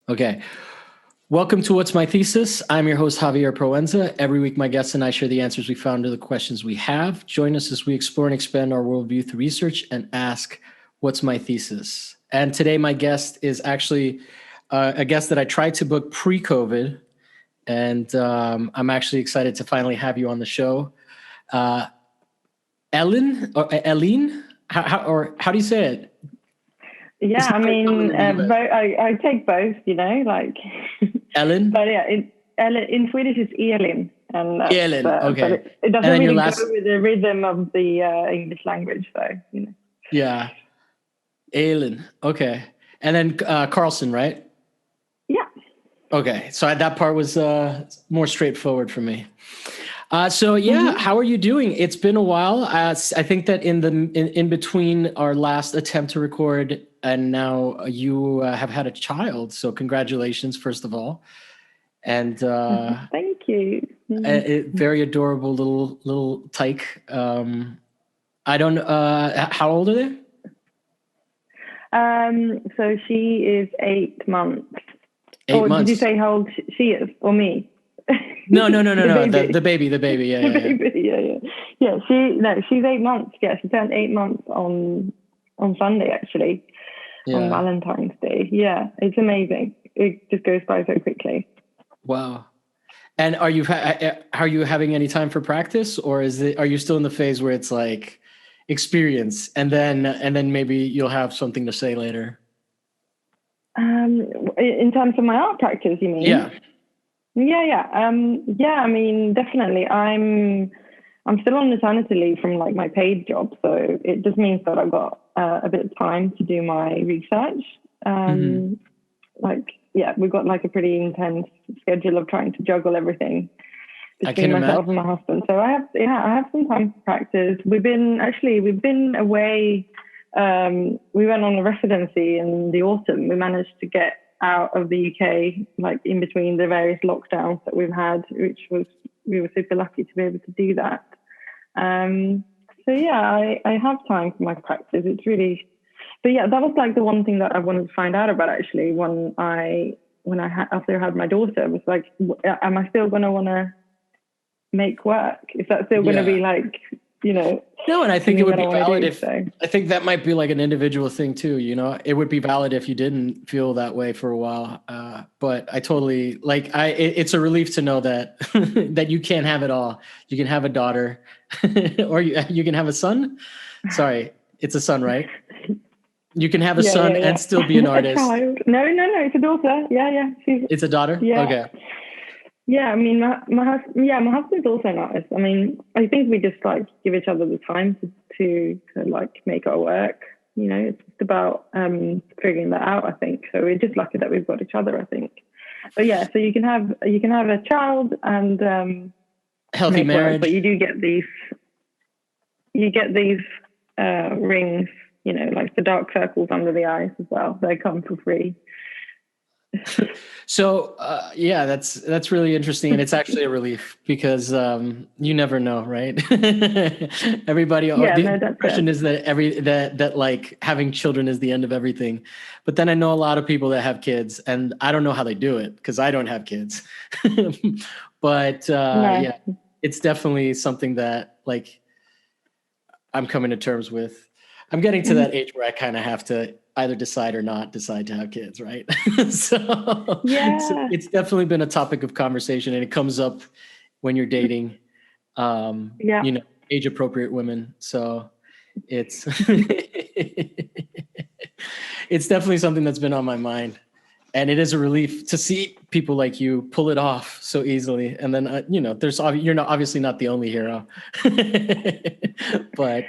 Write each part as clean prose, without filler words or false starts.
Okay. Welcome to What's My Thesis? I'm your host, Javier Proenza. Every week, my guests and I share the answers we found to the questions we have. Join us as we explore and expand our worldview through research and ask, What's my thesis? And today, my guest is actually a guest that I tried to book pre-COVID, and I'm actually excited to finally have you on the show. Elin? How do you say it? Yeah, It's not I very common mean, in the US. I take both, like, Ellen? but yeah, in Swedish it's Elin, and Elin, but okay. it And doesn't then your really go last, with the rhythm of the English language, so. yeah, Elin, okay. And then Carlson, right? Yeah. Okay, so that part was more straightforward for me. Mm-hmm. How are you doing? It's been a while. I think that in between our last attempt to record and now you have had a child. So congratulations, first of all, and Thank you. a very adorable little tyke. I don't. How old are they? So she is 8 months. 8 months. Did you say how old she is, or me? No. Baby. The baby. Yeah, Baby. Yeah. She's 8 months. Yeah, she turned 8 months on Sunday, actually, on Valentine's Day. Yeah, it's amazing. It just goes by so quickly. Wow. And are you having any time for practice, or are you still in the phase where it's like experience and then maybe you'll have something to say later? In terms of my art practice, you mean? Yeah. Yeah. I mean, definitely. I'm still on maternity leave from like my paid job, so it just means that I've got a bit of time to do my research. We've got like a pretty intense schedule of trying to juggle everything between myself and my husband. So I have some time to practice. We've been away. We went on a residency in the autumn. We managed to get out of the UK, like in between the various lockdowns that we've had, we were super lucky to be able to do that. I have time for my practice. It's really, but yeah, that was like the one thing that I wanted to find out about actually after I had my daughter. Was like, am I still going to want to make work? Is that still going to be like, No, and I think it would be valid I think that might be like an individual thing too. It would be valid if you didn't feel that way for a while. But I totally it's a relief to know that that you can't have it all. You can have a daughter, or you can have a son. Sorry, it's a son, right? You can have a son and still be an artist. A child. No, it's a daughter. Yeah. It's a daughter. Yeah. Okay. Yeah, I mean, my husband's also an artist. I mean, I think we just like give each other the time to like make our work. It's just about figuring that out. I think so. We're just lucky that we've got each other. I think. But yeah, so you can have a child and healthy marriage, work, but you do get these. You get these rings, like the dark circles under the eyes as well. They come for free. So that's really interesting, and it's actually a relief because you never know, right? Everybody, the impression is that that like having children is the end of everything, but then I know a lot of people that have kids, and I don't know how they do it because I don't have kids. But yeah, it's definitely something that like I'm coming to terms with. I'm getting to that age where I kind of have to either decide or not decide to have kids, right? So it's definitely been a topic of conversation, and it comes up when you're dating, age appropriate women. So it's it's definitely something that's been on my mind, and it is a relief to see people like you pull it off so easily. And then you're obviously not the only hero, but.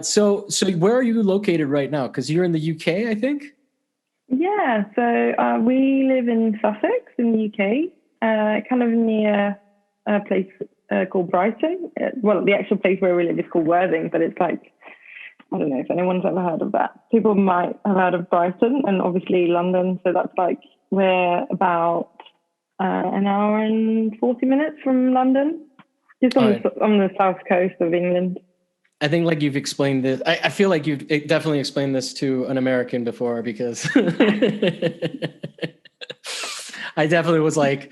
So where are you located right now? Because you're in the UK, I think. Yeah, so we live in Sussex in the UK, kind of near a place called Brighton. Well, the actual place where we live is called Worthing, but it's like, I don't know if anyone's ever heard of that. People might have heard of Brighton and obviously London. So that's like, we're about an hour and 40 minutes from London, just on the south coast of England. I think like you've explained this. I feel like you've definitely explained this to an American before because I definitely was like,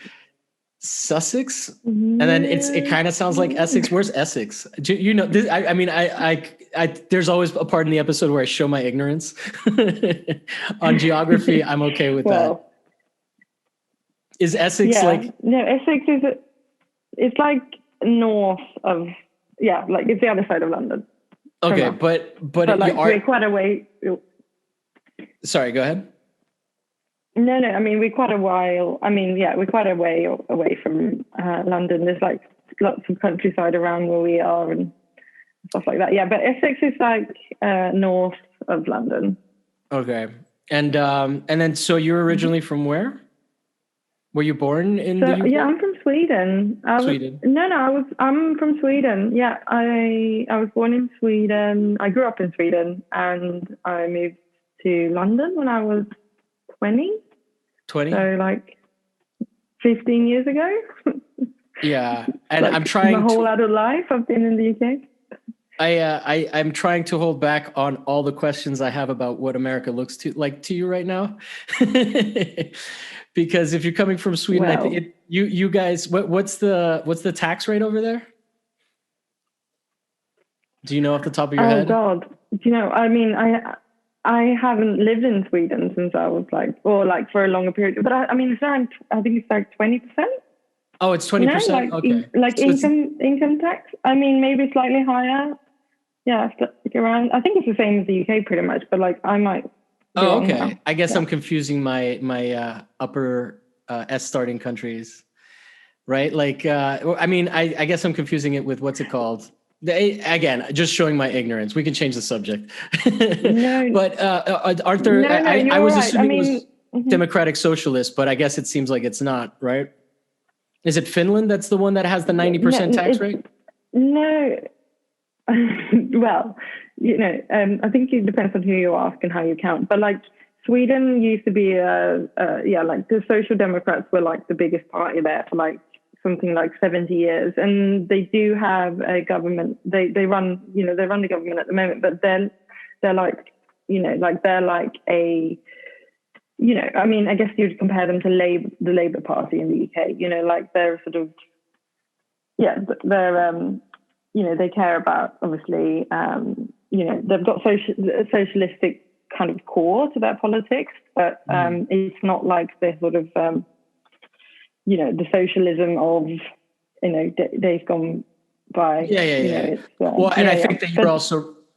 Sussex, and then it kind of sounds like Essex. Where's Essex? You know, this, I mean, I there's always a part in the episode where I show my ignorance on geography. I'm okay with that. Is Essex like? No, Essex it's like north of like it's the other side of London. Okay, but like we're quite away. Sorry, go ahead. No, I mean, we're quite a while. I mean, we're quite a way away from London. There's like lots of countryside around where we are and stuff like that. Yeah, but Essex is like north of London. Okay. And then so you're originally from where? Were you born in the UK? Yeah, I'm from Sweden. Sweden. I'm from Sweden. Yeah, I was born in Sweden. I grew up in Sweden and I moved to London when I was 20. 20? So like 15 years ago. Yeah. And like I'm trying my whole adult life I've been in the UK. I'm trying to hold back on all the questions I have about what America looks like to you right now. Because if you're coming from Sweden, I think you guys, what's the tax rate over there? Do you know off the top of your head? Oh God. Do you know, I mean, I haven't lived in Sweden since I was for a longer period. But I mean, I think it's like 20%. Oh, it's 20%? Okay. So income tax. I mean, maybe slightly higher. Yeah, around. I think it's the same as the UK pretty much, but like I might. Oh, okay. Now. I guess I'm confusing my upper S starting countries, right? Like, I mean, I guess I'm confusing it with what's it called? Again, just showing my ignorance. We can change the subject. No, but aren't there? No, I was assuming it was democratic socialist, but I guess it seems like it's not, right? Is it Finland that's the one that has the 90% tax rate? No. Well, you know, I think it depends on who you ask and how you count. But like Sweden used to be like the Social Democrats were like the biggest party there for like something like 70 years, and they do have a government. They run the government at the moment, but they're like, you know, like they're like a, you know, I mean, I guess you'd compare them to the Labour Party in the UK. You know, like they're sort of, they're you know, they care about, obviously, you know, they've got socialistic kind of core to their politics, but it's not like the sort of, you know, the socialism of, you know, days gone by. Yeah. Well, and I think that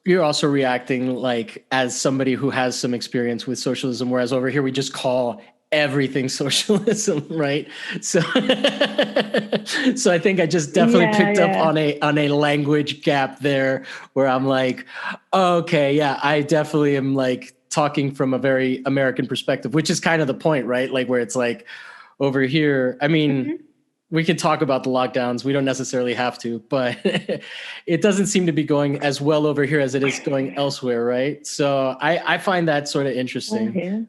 you're also reacting like as somebody who has some experience with socialism, whereas over here we just call everything socialism, right? So so I think I just definitely picked up on a language gap there where I'm like, okay, I definitely am like talking from a very American perspective, which is kind of the point, right? Like where it's like over here, I mean, we can talk about the lockdowns. We don't necessarily have to, but it doesn't seem to be going as well over here as it is going elsewhere, right? So I find that sort of interesting.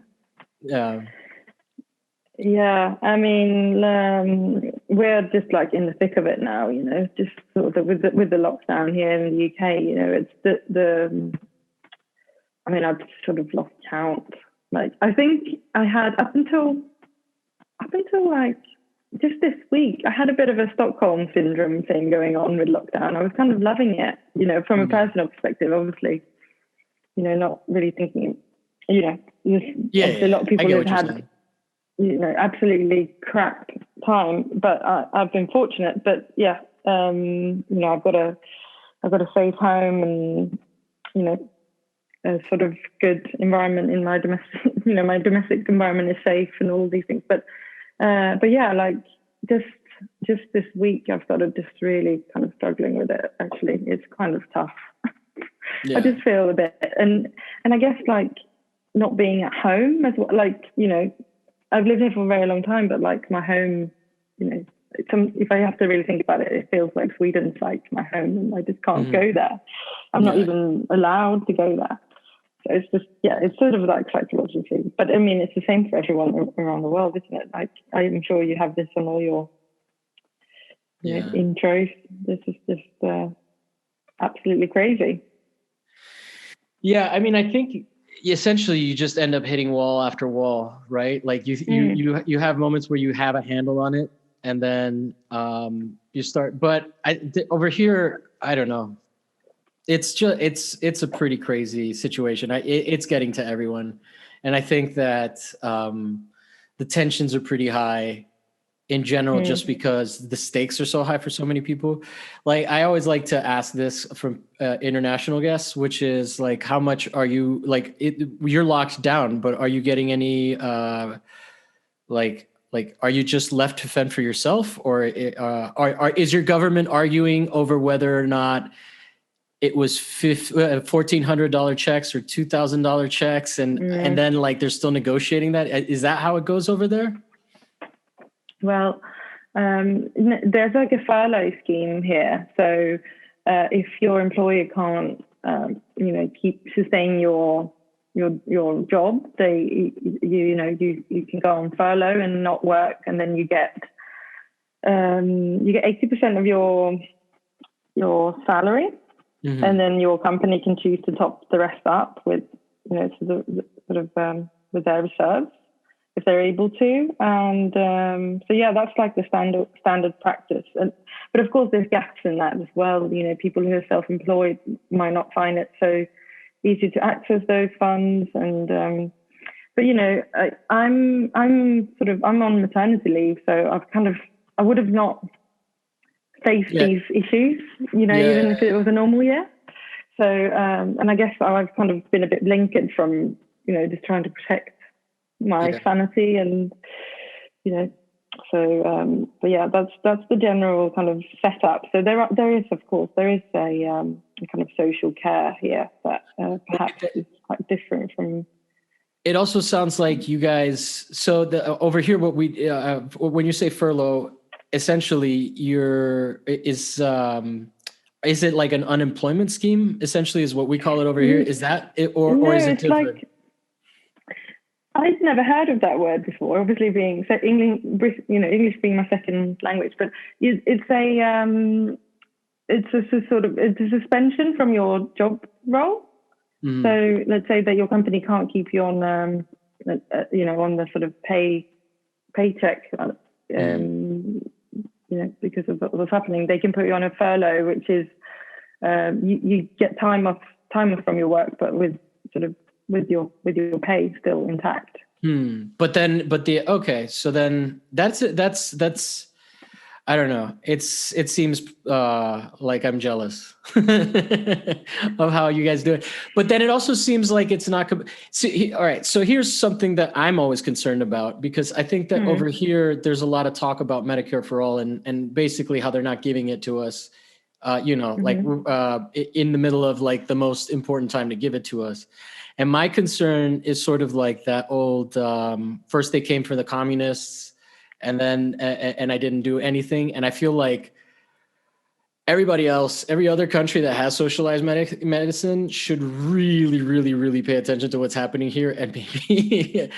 Yeah, I mean, we're just like in the thick of it now, you know, just sort of with the lockdown here in the UK, you know, it's the I mean, I've sort of lost count. Like, I think I had up until like just this week, I had a bit of a Stockholm syndrome thing going on with lockdown. I was kind of loving it, you know, from a personal perspective, obviously, you know, not really thinking, you know, obviously a lot of people have had, you know, absolutely crap time, but I've been fortunate. But you know, I've got a safe home and, you know, a sort of good environment in my domestic, you know, my domestic environment is safe and all these things. But yeah, like just this week, I've started just really kind of struggling with it. Actually, it's kind of tough. I just feel a bit, and I guess like not being at home as well. Like, you know, I've lived here for a very long time, but like my home, you know, if I have to really think about it, it feels like Sweden's like my home, and I just can't go there. I'm not even allowed to go there. So it's just, it's sort of like psychologically. But I mean, it's the same for everyone around the world, isn't it? Like, I'm sure you have this on all your intros. This is just absolutely crazy. Yeah, I mean, I think essentially you just end up hitting wall after wall, right? Like you have moments where you have a handle on it, and then you start. But over here, I don't know. It's just it's a pretty crazy situation. It's getting to everyone, and I think that the tensions are pretty high in general, just because the stakes are so high for so many people. Like, I always like to ask this from international guests, which is like, how much are you like you're locked down, but are you getting any like are you just left to fend for yourself, or is your government arguing over whether or not it was $1,400 checks or $2,000 checks, and then like they're still negotiating that? Is that how it goes over there? Well, there's like a furlough scheme here. So if your employer can't, keep sustaining your job, you can go on furlough and not work, and then you get 80% of your salary, and then your company can choose to top the rest up with with their reserves, if they're able to. And so that's like the standard practice. But of course there's gaps in that as well. People who are self-employed might not find it so easy to access those funds. And but I'm on maternity leave, so I would have not faced these issues, even if it was a normal year. So and I guess I've kind of been a bit blinkered from just trying to protect my sanity, and that's the general kind of setup. So there is a kind of social care here that perhaps is quite different from. It also sounds like you guys. So over here, what we when you say furlough, essentially is it like an unemployment scheme? Essentially, is what we call it over here. Is that it, or is it different? Like, I'd never heard of that word before. Obviously, being English being my second language, but it's a suspension from your job role. So let's say that your company can't keep you on, on the sort of paycheck, because of what's happening. They can put you on a furlough, which is you get time off from your work, but with your pay still intact. So then that's I don't know. It seems like I'm jealous of how you guys do it. But then it also seems like it's not. All right. So here's something that I'm always concerned about, because I think that over here there's a lot of talk about Medicare for all, and basically how they're not giving it to us. Like in the middle of like the most important time to give it to us. And my concern is sort of like that old first they came for the communists, and then and I didn't do anything. And I feel like everybody else, every other country that has socialized medicine should really, really, really pay attention to what's happening here, and maybe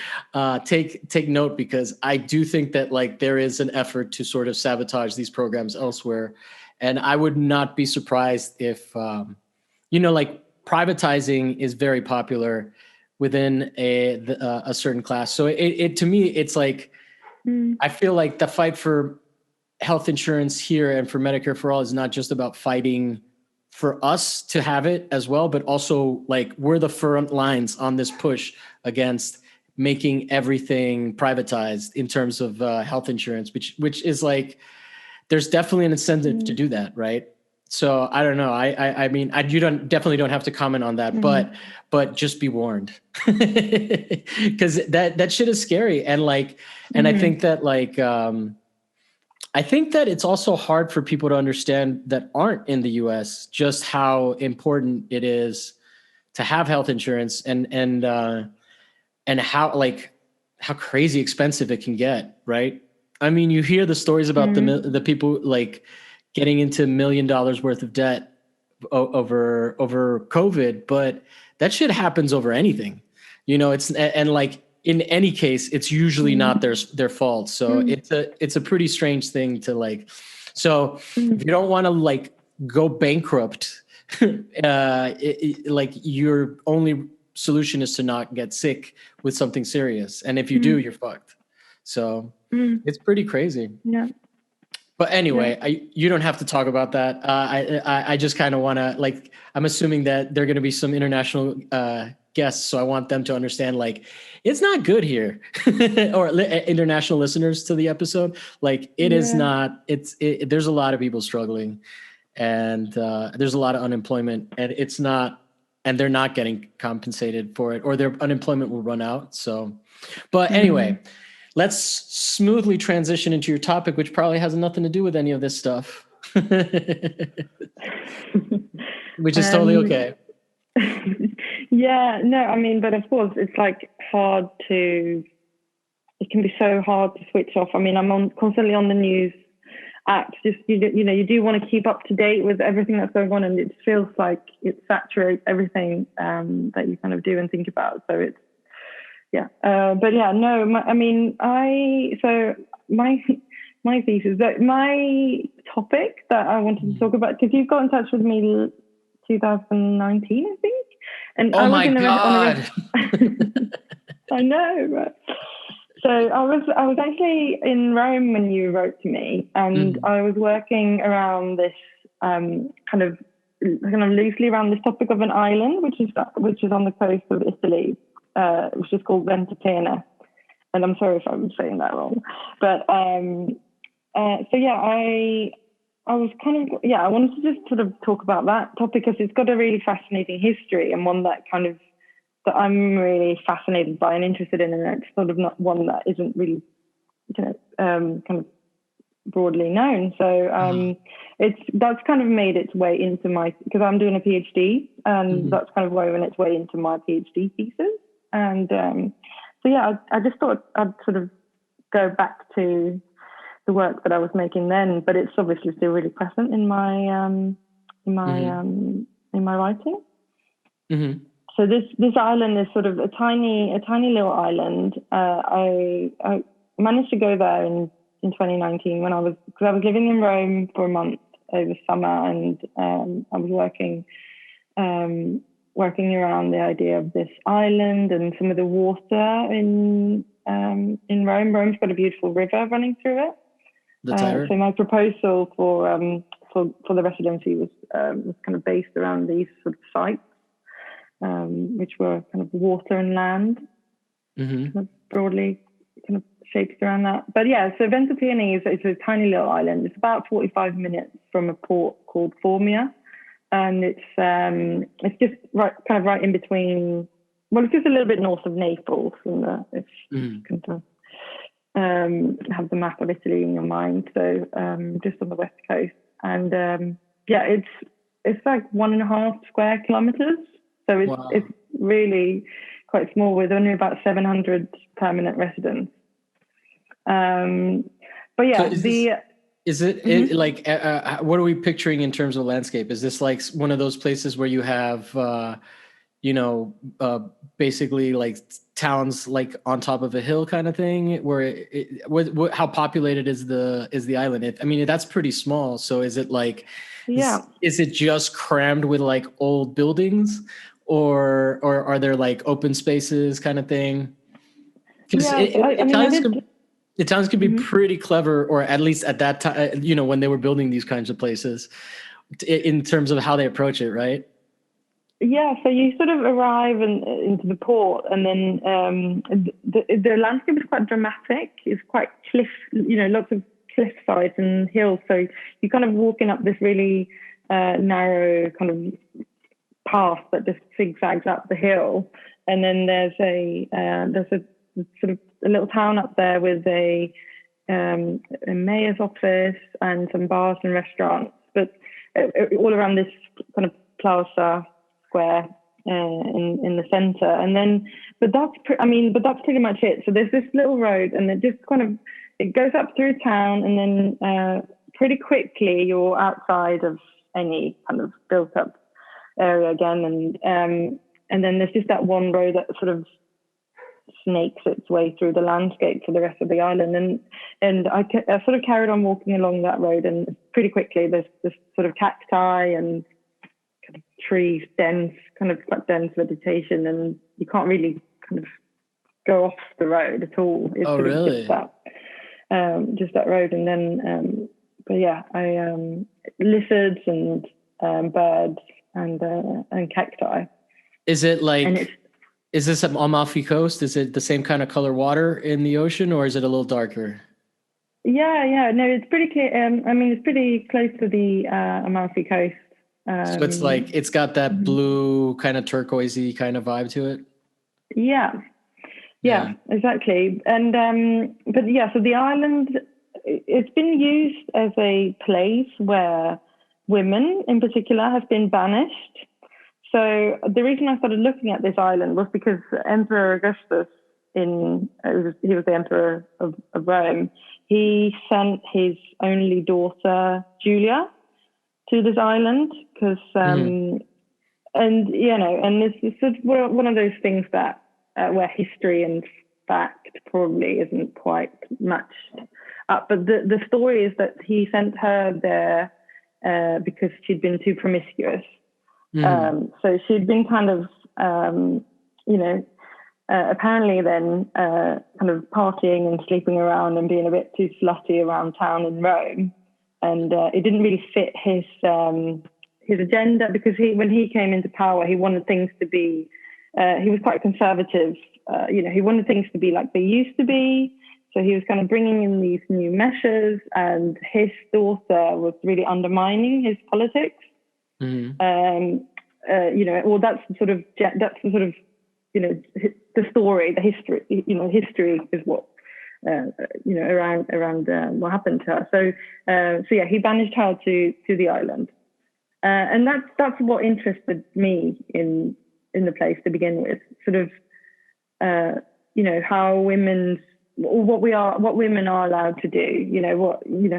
take note, because I do think that like there is an effort to sort of sabotage these programs elsewhere. And I would not be surprised if, like privatizing is very popular within a certain class. So it to me, it's like, I feel like the fight for health insurance here and for Medicare for all is not just about fighting for us to have it as well, but also like we're the front lines on this push against making everything privatized in terms of health insurance, which is like, there's definitely an incentive to do that, right? So I don't know. I mean, you definitely don't have to comment on that, but just be warned, because that shit is scary. And like, and I think that like, I think that it's also hard for people to understand that aren't in the US just how important it is to have health insurance, and how crazy expensive it can get, right? I mean, you hear the stories about the people like getting into $1 million worth of debt over COVID, but that shit happens over anything, and like in any case, it's usually not their fault. So it's a pretty strange thing to like, so if you don't want to like go bankrupt, like you're only solution is to not get sick with something serious. And if you do, you're fucked. So it's pretty crazy. Yeah. But anyway, you don't have to talk about that. I just kind of want to, like, I'm assuming that there are going to be some international guests, so I want them to understand, like, it's not good here, or international listeners to the episode. Like, it is not. There's a lot of people struggling, and there's a lot of unemployment, and it's not, and they're not getting compensated for it, or their unemployment will run out. So, but anyway. Let's smoothly transition into your topic, which probably has nothing to do with any of this stuff, which is totally okay. Yeah, no, I mean, but of course, it's like it can be so hard to switch off. I mean, I'm constantly on the news apps. Just, you do want to keep up to date with everything that's going on, and it feels like it saturates everything that you kind of do and think about. So it's, yeah, but yeah, no, my thesis, my topic that I wanted to talk about, because you've got in touch with me 2019, I think, and I was God. I know, right? So I was actually in Rome when you wrote to me, and I was working around this kind of loosely around this topic of an island, which is on the coast of Italy. Which is called Ventotene, and I'm sorry if I'm saying that wrong. But so yeah, I was I wanted to just sort of talk about that topic because it's got a really fascinating history, and one that I'm really fascinated by and interested in, and it's sort of not one that isn't really kind of broadly known. So that's kind of made its way into because I'm doing a PhD, and that's kind of woven its way into my PhD thesis. And so yeah, I just thought I'd sort of go back to the work that I was making then, but it's obviously still really present in my writing. So this island is sort of a tiny little island. I managed to go there in 2019 because I was living in Rome for a month over summer, and I was working around the idea of this island and some of the water in Rome. Rome's got a beautiful river running through it. So my proposal for the residency was kind of based around these sort of sites, which were kind of water and land, kind of broadly kind of shaped around that. But yeah, so Ventotene is a tiny little island. It's about 45 minutes from a port called Formia. And it's just right in between. Well, it's just a little bit north of Naples, and if you can have the map of Italy in your mind. So just on the west coast, and it's like 1.5 square kilometers. So it's really quite small, with only about 700 permanent residents. But yeah, so Is it like, what are we picturing in terms of landscape? Is this like one of those places where you have, basically like towns like on top of a hill kind of thing? Where how populated is the island? I mean, that's pretty small. So is it like, is it just crammed with like old buildings, or are there like open spaces kind of thing? Because Italians can be pretty clever, or at least at that time, when they were building these kinds of places, in terms of how they approach it, right? Yeah, so you sort of arrive into the port, and then the landscape is quite dramatic. It's quite cliff, lots of cliff sides and hills. So you're kind of walking up this really narrow kind of path that just zigzags up the hill, and then there's a sort of a little town up there with a mayor's office and some bars and restaurants, but all around this kind of plaza square in the center. And then, but that's pretty much it. So there's this little road, and it just it goes up through town, and then pretty quickly you're outside of any kind of built up area again, and then there's just that one road that sort of snakes its way through the landscape for the rest of the island, and I sort of carried on walking along that road, and pretty quickly there's this sort of cacti and kind of trees, dense, kind of quite dense vegetation, and you can't really kind of go off the road at all. It's sort of really? Just that road. And then, but yeah, lizards and birds and cacti. Is it like, is this on Amalfi Coast? Is it the same kind of color water in the ocean, or is it a little darker? Yeah. No, it's pretty clear. It's pretty close to the Amalfi Coast. So it's like, it's got that blue kind of turquoisey kind of vibe to it. Yeah, exactly. And but yeah, so the island, it's been used as a place where women in particular have been banished. So the reason I started looking at this island was because Emperor Augustus, he was the emperor of Rome, he sent his only daughter Julia to this island because and this is sort of one of those things that where history and fact probably isn't quite matched up. But the story is that he sent her there because she'd been too promiscuous. So she'd been kind of, apparently then kind of partying and sleeping around and being a bit too slutty around town in Rome. And it didn't really fit his agenda, because when he came into power, he wanted things to be, he was quite conservative. He wanted things to be like they used to be. So he was kind of bringing in these new measures, and his daughter was really undermining his politics. Well, that's the sort of the story, the history. History is what around what happened to her. So yeah, he banished her to the island, and that's what interested me in the place to begin with. Sort of how what women are allowed to do.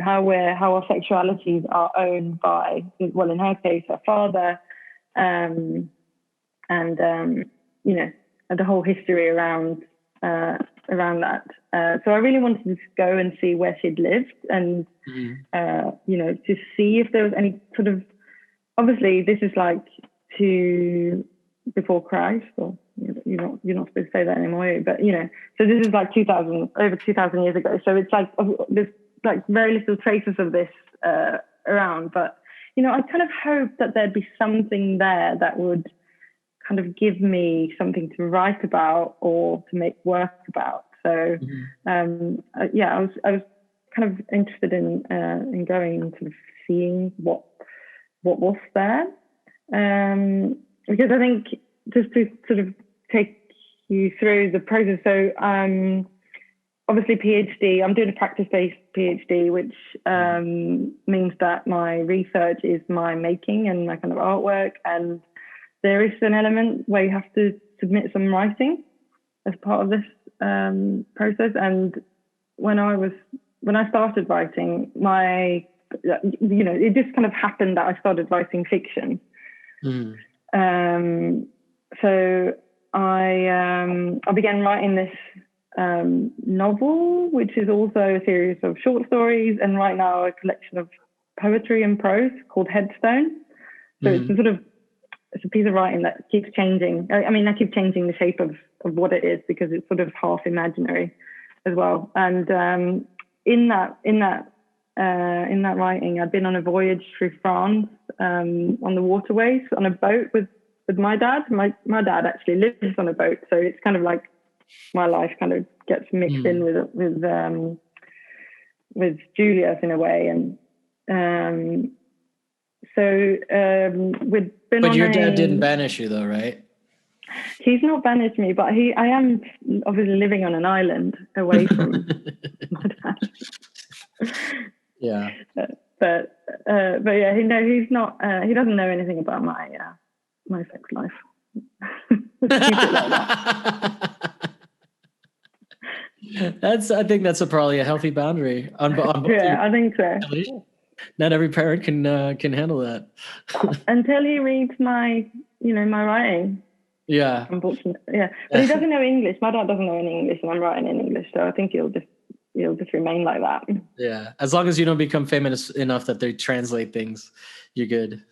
How our sexualities are owned by, well, in her case, her father, and the whole history around that. So I really wanted to go and see where she'd lived, and to see if there was any sort of, obviously this is like before Christ, or you're not supposed to say that anymore, but so this is like over 2,000 years ago. So it's like there's like very little traces of this around, but I kind of hope that there'd be something there that would kind of give me something to write about or to make work about. So I was kind of interested in going and sort of seeing what was there, because I think, just to sort of take you through the process. So obviously PhD, I'm doing a practice-based PhD, which means that my research is my making and my kind of artwork, and there is an element where you have to submit some writing as part of this process. And when I started writing, it just kind of happened that I started writing fiction. So I began writing this novel, which is also a series of short stories, and right now a collection of poetry and prose called Headstone. So it's a piece of writing that keeps changing. I keep changing the shape of what it is, because it's sort of half imaginary as well. And in that writing, I've been on a voyage through France on the waterways on a boat with my dad. My dad actually lives on a boat, so it's kind of like my life kind of gets mixed in with Julia's in a way. And we've been. But your dad didn't banish you, though, right? He's not banished me, but I am obviously living on an island away from my dad. Yeah. But yeah, he's not. He doesn't know anything about my sex life. Let's keep it like that. I think that's probably a healthy boundary. Yeah, I think so. Not every parent can handle that. Until he reads my writing. Yeah. Unfortunately, yeah. But he doesn't know English. My dad doesn't know any English, and I'm writing in English, so I think he'll just remain like that. Yeah. As long as you don't become famous enough that they translate things, you're good.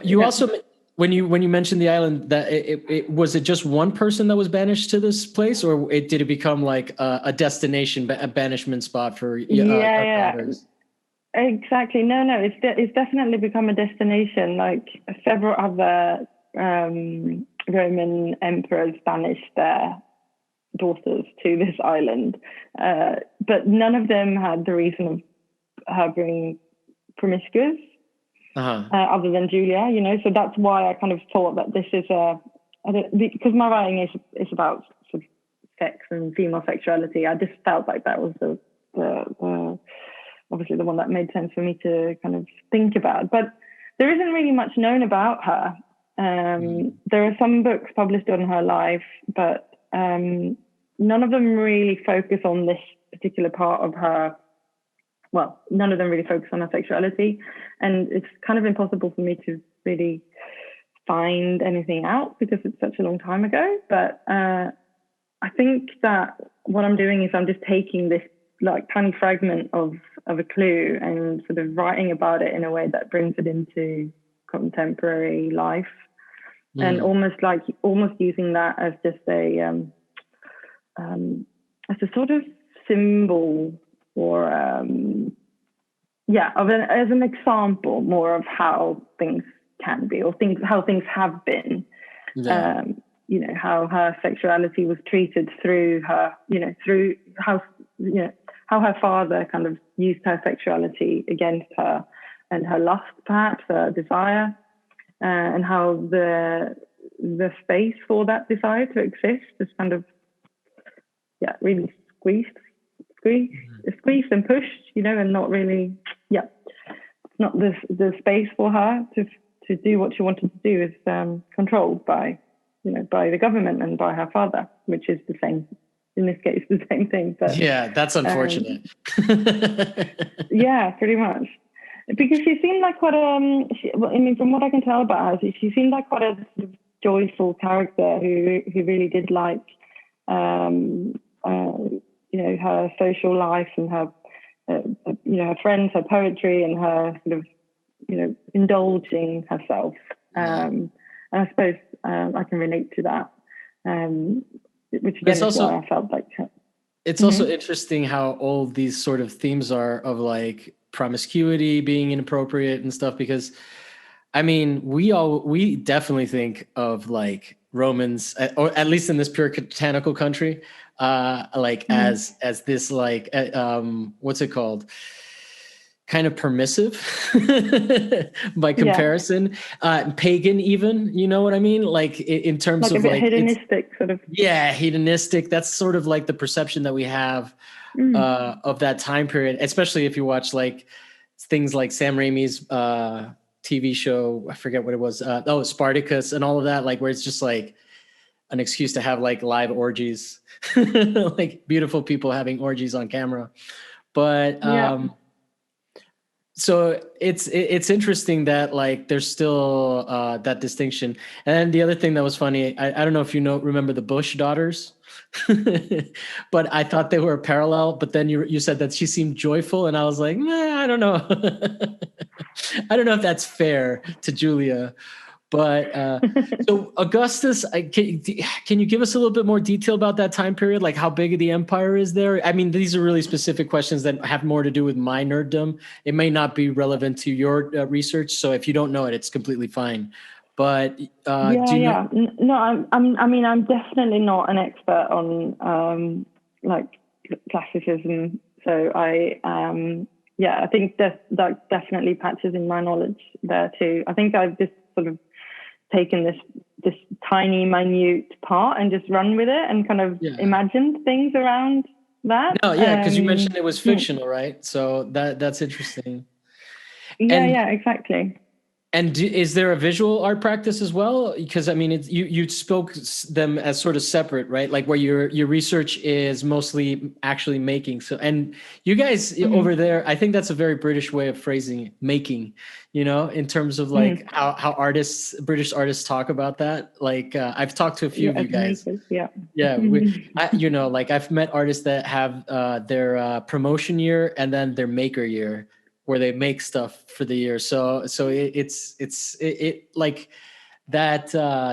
You also, when you mentioned the island, that it was it just one person that was banished to this place, or did it become like a destination, a banishment spot for daughters? Exactly. No, it's definitely become a destination. Like several other Roman emperors banished their daughters to this island, but none of them had the reason of her being promiscuous, other than Julia. So that's why I kind of thought that this is because my writing is about sort of sex and female sexuality. I just felt like that was the obviously the one that made sense for me to kind of think about. But there isn't really much known about her. There are some books published on her life, but none of them really focus on this particular part of her. Well, none of them really focus on her sexuality. And it's kind of impossible for me to really find anything out because it's such a long time ago. But I think that what I'm doing is I'm just taking this like tiny fragment of a clue and sort of writing about it in a way that brings it into contemporary life, and almost using that as just as a sort of symbol, or as an example more of how things can be, or how things have been. How her sexuality was treated through her, through how her father kind of used her sexuality against her and her lust, perhaps, her desire, and how the space for that desire to exist is kind of, really squeezed and pushed, and not really, it's not the space for her to do what she wanted to do is controlled by the government and by her father, which is the same. In this case, the same thing. But that's unfortunate. Pretty much, because she seemed like quite from what I can tell about her, she seemed like quite a sort of joyful character who really did like, her social life and her, her friends, her poetry, and her sort of, indulging herself. And I suppose I can relate to that. Which again is why I felt like it's also interesting how all these sort of themes are of like promiscuity being inappropriate and stuff, because I mean we definitely think of like Romans, or at least in this puritanical country, as this like what's it called, kind of permissive by comparison, pagan even, you know what I mean? Like in terms like of a bit hedonistic sort of. Yeah, hedonistic. That's sort of like the perception that we have of that time period, especially if you watch like things like Sam Raimi's TV show, I forget what it was. Spartacus and all of that, like where it's just like an excuse to have like live orgies, like beautiful people having orgies on camera. But so it's interesting that like there's still that distinction. And the other thing that was funny, I don't know if remember the Bush daughters, but I thought they were parallel. But then you said that she seemed joyful, and I was like, I don't know. I don't know if that's fair to Julia. But so Augustus, can you give us a little bit more detail about that time period? Like how big of the empire is there? I mean, these are really specific questions that have more to do with my nerddom. It may not be relevant to your research, so if you don't know it, it's completely fine. But do you know? No, I'm definitely not an expert on like classicism. So I think that definitely patches in my knowledge there too. I think I've just sort of taken this tiny, minute part and just run with it and kind of imagined things around that. No, because you mentioned it was fictional, right? So that's interesting. Yeah, exactly. And is there a visual art practice as well? Because I mean, you spoke them as sort of separate, right? Like where your research is mostly actually making. So, and you guys over there, I think that's a very British way of phrasing it, making. You know, in terms of like how British artists talk about that. Like I've talked to a few of you guys. Makers, Yeah, you know, like I've met artists that have their promotion year and then their maker year, where they make stuff for the year. So it like that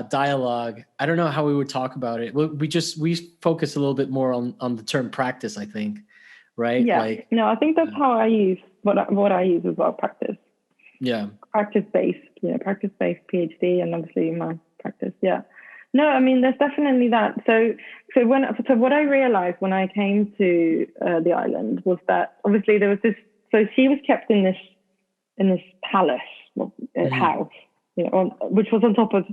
dialogue. I don't know how we would talk about it. We focus a little bit more on the term practice, I think, right? Yeah. Like, no, I think that's how I use what I use as well. Practice. Yeah. Practice based, practice based PhD, and obviously my practice. Yeah. No, I mean, there's definitely that. So what I realized when I came to the island was that obviously there was this. So she was kept in this palace house, which was on top of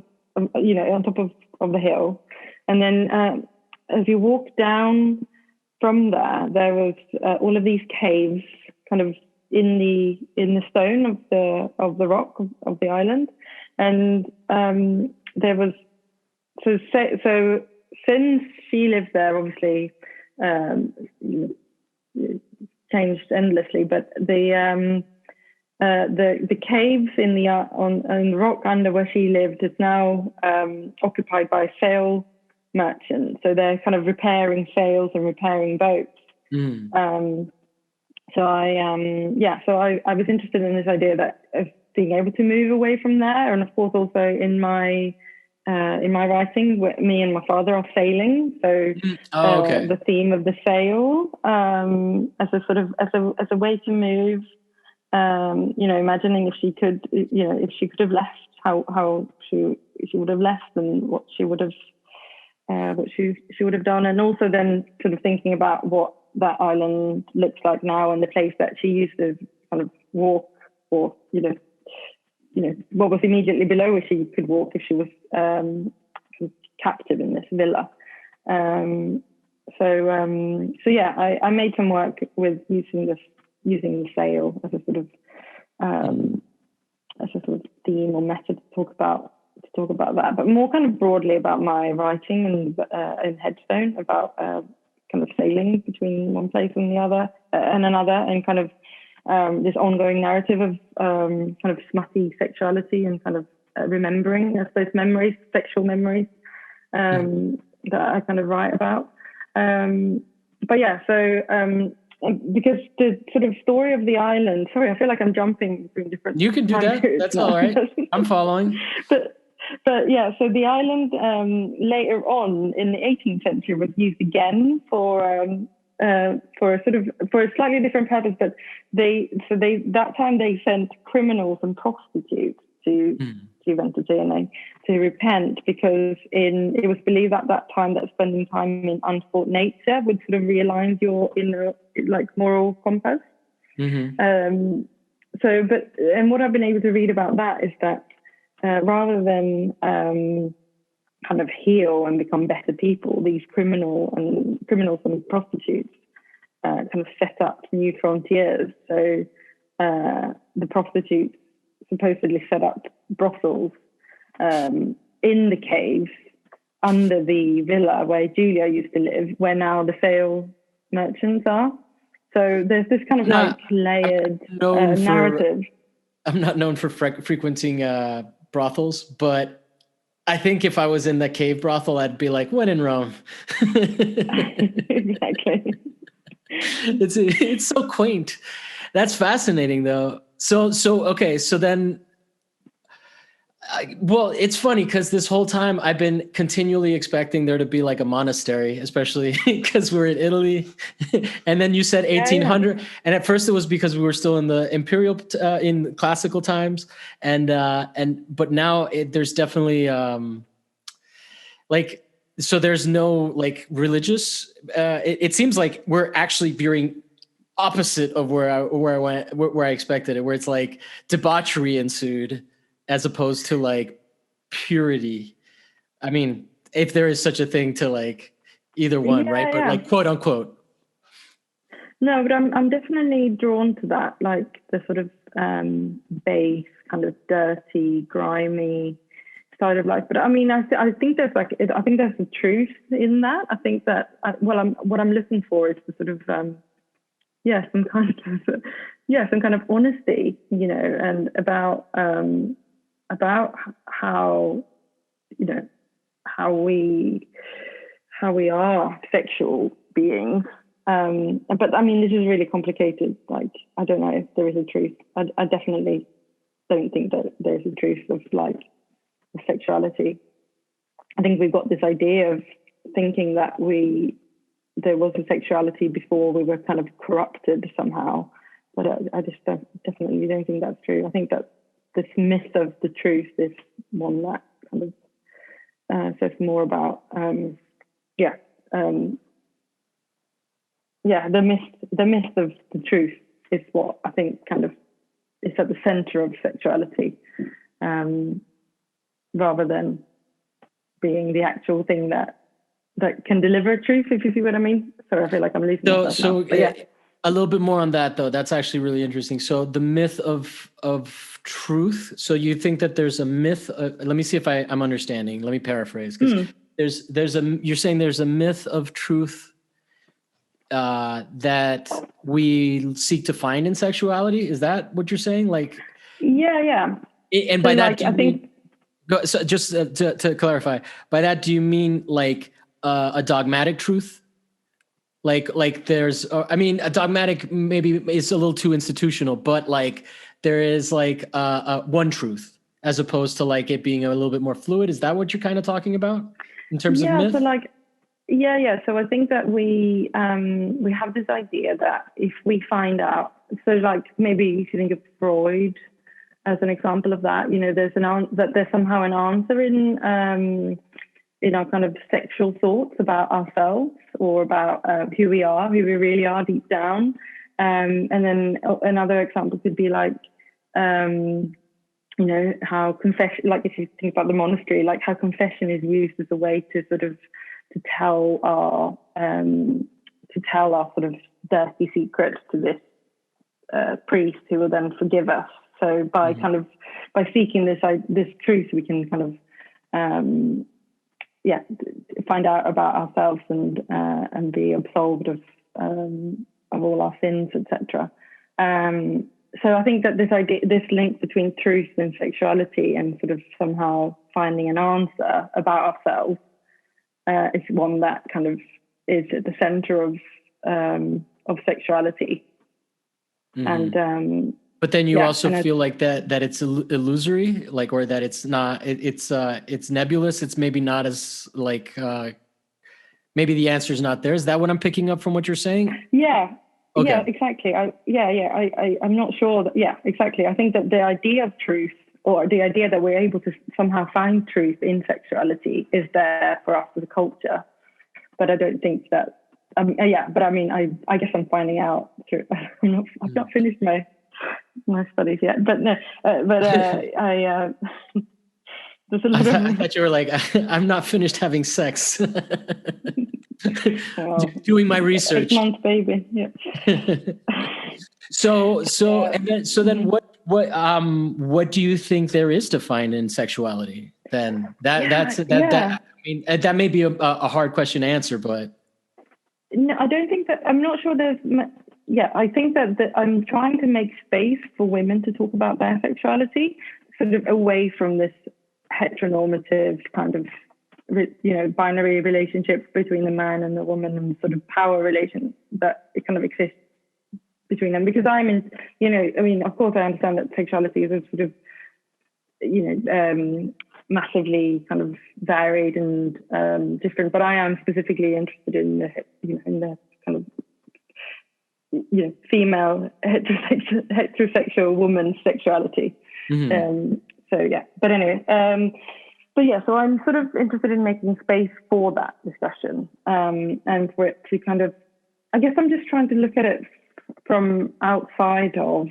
the hill, and then as you walk down from there was all of these caves, kind of in the stone of the rock of the island, and there was so since she lived there, obviously. Changed endlessly, but the caves in on the rock under where she lived is now occupied by sail merchants. So they're kind of repairing sails and repairing boats. So I was interested in this idea of being able to move away from there, and of course also in my writing, me and my father are sailing, so the theme of the sail as a sort of as a way to move. Imagining if she could have left, how she would have left, and what she would have done, and also then sort of thinking about what that island looks like now, and the place that she used to kind of walk, or what was immediately below where she could walk if she was captive in this villa. I made some work with using the sail as a sort of theme or method to talk about that, but more kind of broadly about my writing and Headstone, about kind of sailing between one place and the other and another, and kind of this ongoing narrative of kind of smutty sexuality and kind of remembering, I suppose, memories, sexual memories that I kind of write about. Because the sort of story of the island, sorry, I feel like I'm jumping between different. You can do that. That's all right. I'm following. But yeah, so the island later on in the 18th century was used again for a slightly different purpose, but that time they sent criminals and prostitutes to Ventotene to repent, because it was believed at that time that spending time in unfought nature would sort of realign your inner moral compass. And what I've been able to read about that is that rather than kind of heal and become better people, these criminals and prostitutes kind of set up new frontiers. So the prostitutes supposedly set up brothels in the caves under the villa where Julia used to live, where now the sail merchants are. So there's this kind of layered narrative. I'm not known for frequenting brothels, but I think if I was in the cave brothel, I'd be like, when in Rome. Exactly. It's so quaint. That's fascinating, though. So then, well, it's funny because this whole time I've been continually expecting there to be like a monastery, especially because we're in Italy. And then you said 1800, and at first it was because we were still in the imperial, in classical times, but now there's definitely so there's no religious. It seems like we're actually veering opposite of where I expected it, where it's like debauchery ensued as opposed to purity. I mean, if there is such a thing to either one, right? But quote unquote. No, but I'm definitely drawn to that, the sort of base kind of dirty, grimy side of life. But I mean, I think there's I think there's the truth in that. I think that what I'm looking for is the sort of some kind of honesty, and about how how we are sexual beings. But I mean, this is really complicated. Like, I don't know if there is a truth. I definitely don't think that there's a truth of sexuality. I think we've got this idea of thinking that there was a sexuality before we were kind of corrupted somehow. But I just definitely don't think that's true. I think that this myth of the truth is one that kind of says more about the myth of the truth is what I think kind of is at the center of sexuality, rather than being the actual thing that can deliver truth, if you see what I mean. So I feel like I'm losing myself now. But yeah. A little bit more on that, though. That's actually really interesting. So the myth of truth. So you think that there's a myth. Let me see if I'm understanding. Let me paraphrase, because you're saying there's a myth of truth that we seek to find in sexuality. Is that what you're saying? Like, yeah. And by that, I think. So just to clarify, by that, do you mean like a dogmatic truth? Like there's, I mean, a dogmatic maybe is a little too institutional, but like there is like one truth as opposed to like it being a little bit more fluid. Is that what you're kind of talking about in terms of myth? So like, yeah. So I think that we have this idea that if we find out, so like maybe you should think of Freud as an example of that. There's somehow an answer in our kind of sexual thoughts about ourselves, or about who we really are deep down. And then another example could be like, how confession, like if you think about the monastery, like how confession is used as a way to sort of to tell our sort of dirty secrets to this priest who will then forgive us. So by by seeking this truth, we can kind of find out about ourselves and be absolved of all our sins, etc. So I think that this link between truth and sexuality, and sort of somehow finding an answer about ourselves, is one that kind of is at the center of sexuality. And but then you also feel like that it's illusory, like, or that it's not, it's nebulous. It's maybe not as like, maybe the answer is not there. Is that what I'm picking up from what you're saying? Yeah. Okay. Yeah, exactly. I'm not sure that, exactly. I think that the idea of truth, or the idea that we're able to somehow find truth in sexuality, is there for us as a culture. But I don't think that, but I mean, I guess I'm finding out through, I've not finished my studies yet, but no, I there's a lot I thought you were like, I'm not finished having sex. Doing my research. 8-month baby, yeah. So then what do you think there is to find in sexuality then? I mean, that may be a hard question to answer, but no, I don't think that, I'm not sure there's, I think that I'm trying to make space for women to talk about their sexuality, sort of away from this heteronormative kind of, binary relationship between the man and the woman, and sort of power relation that it kind of exists between them. Because I'm in, I mean, of course I understand that sexuality is a sort of, massively kind of varied and different, but I am specifically interested in the kind of, female heterosexual woman's sexuality. But anyway, so I'm sort of interested in making space for that discussion, and for it to kind of, I guess I'm just trying to look at it from outside of,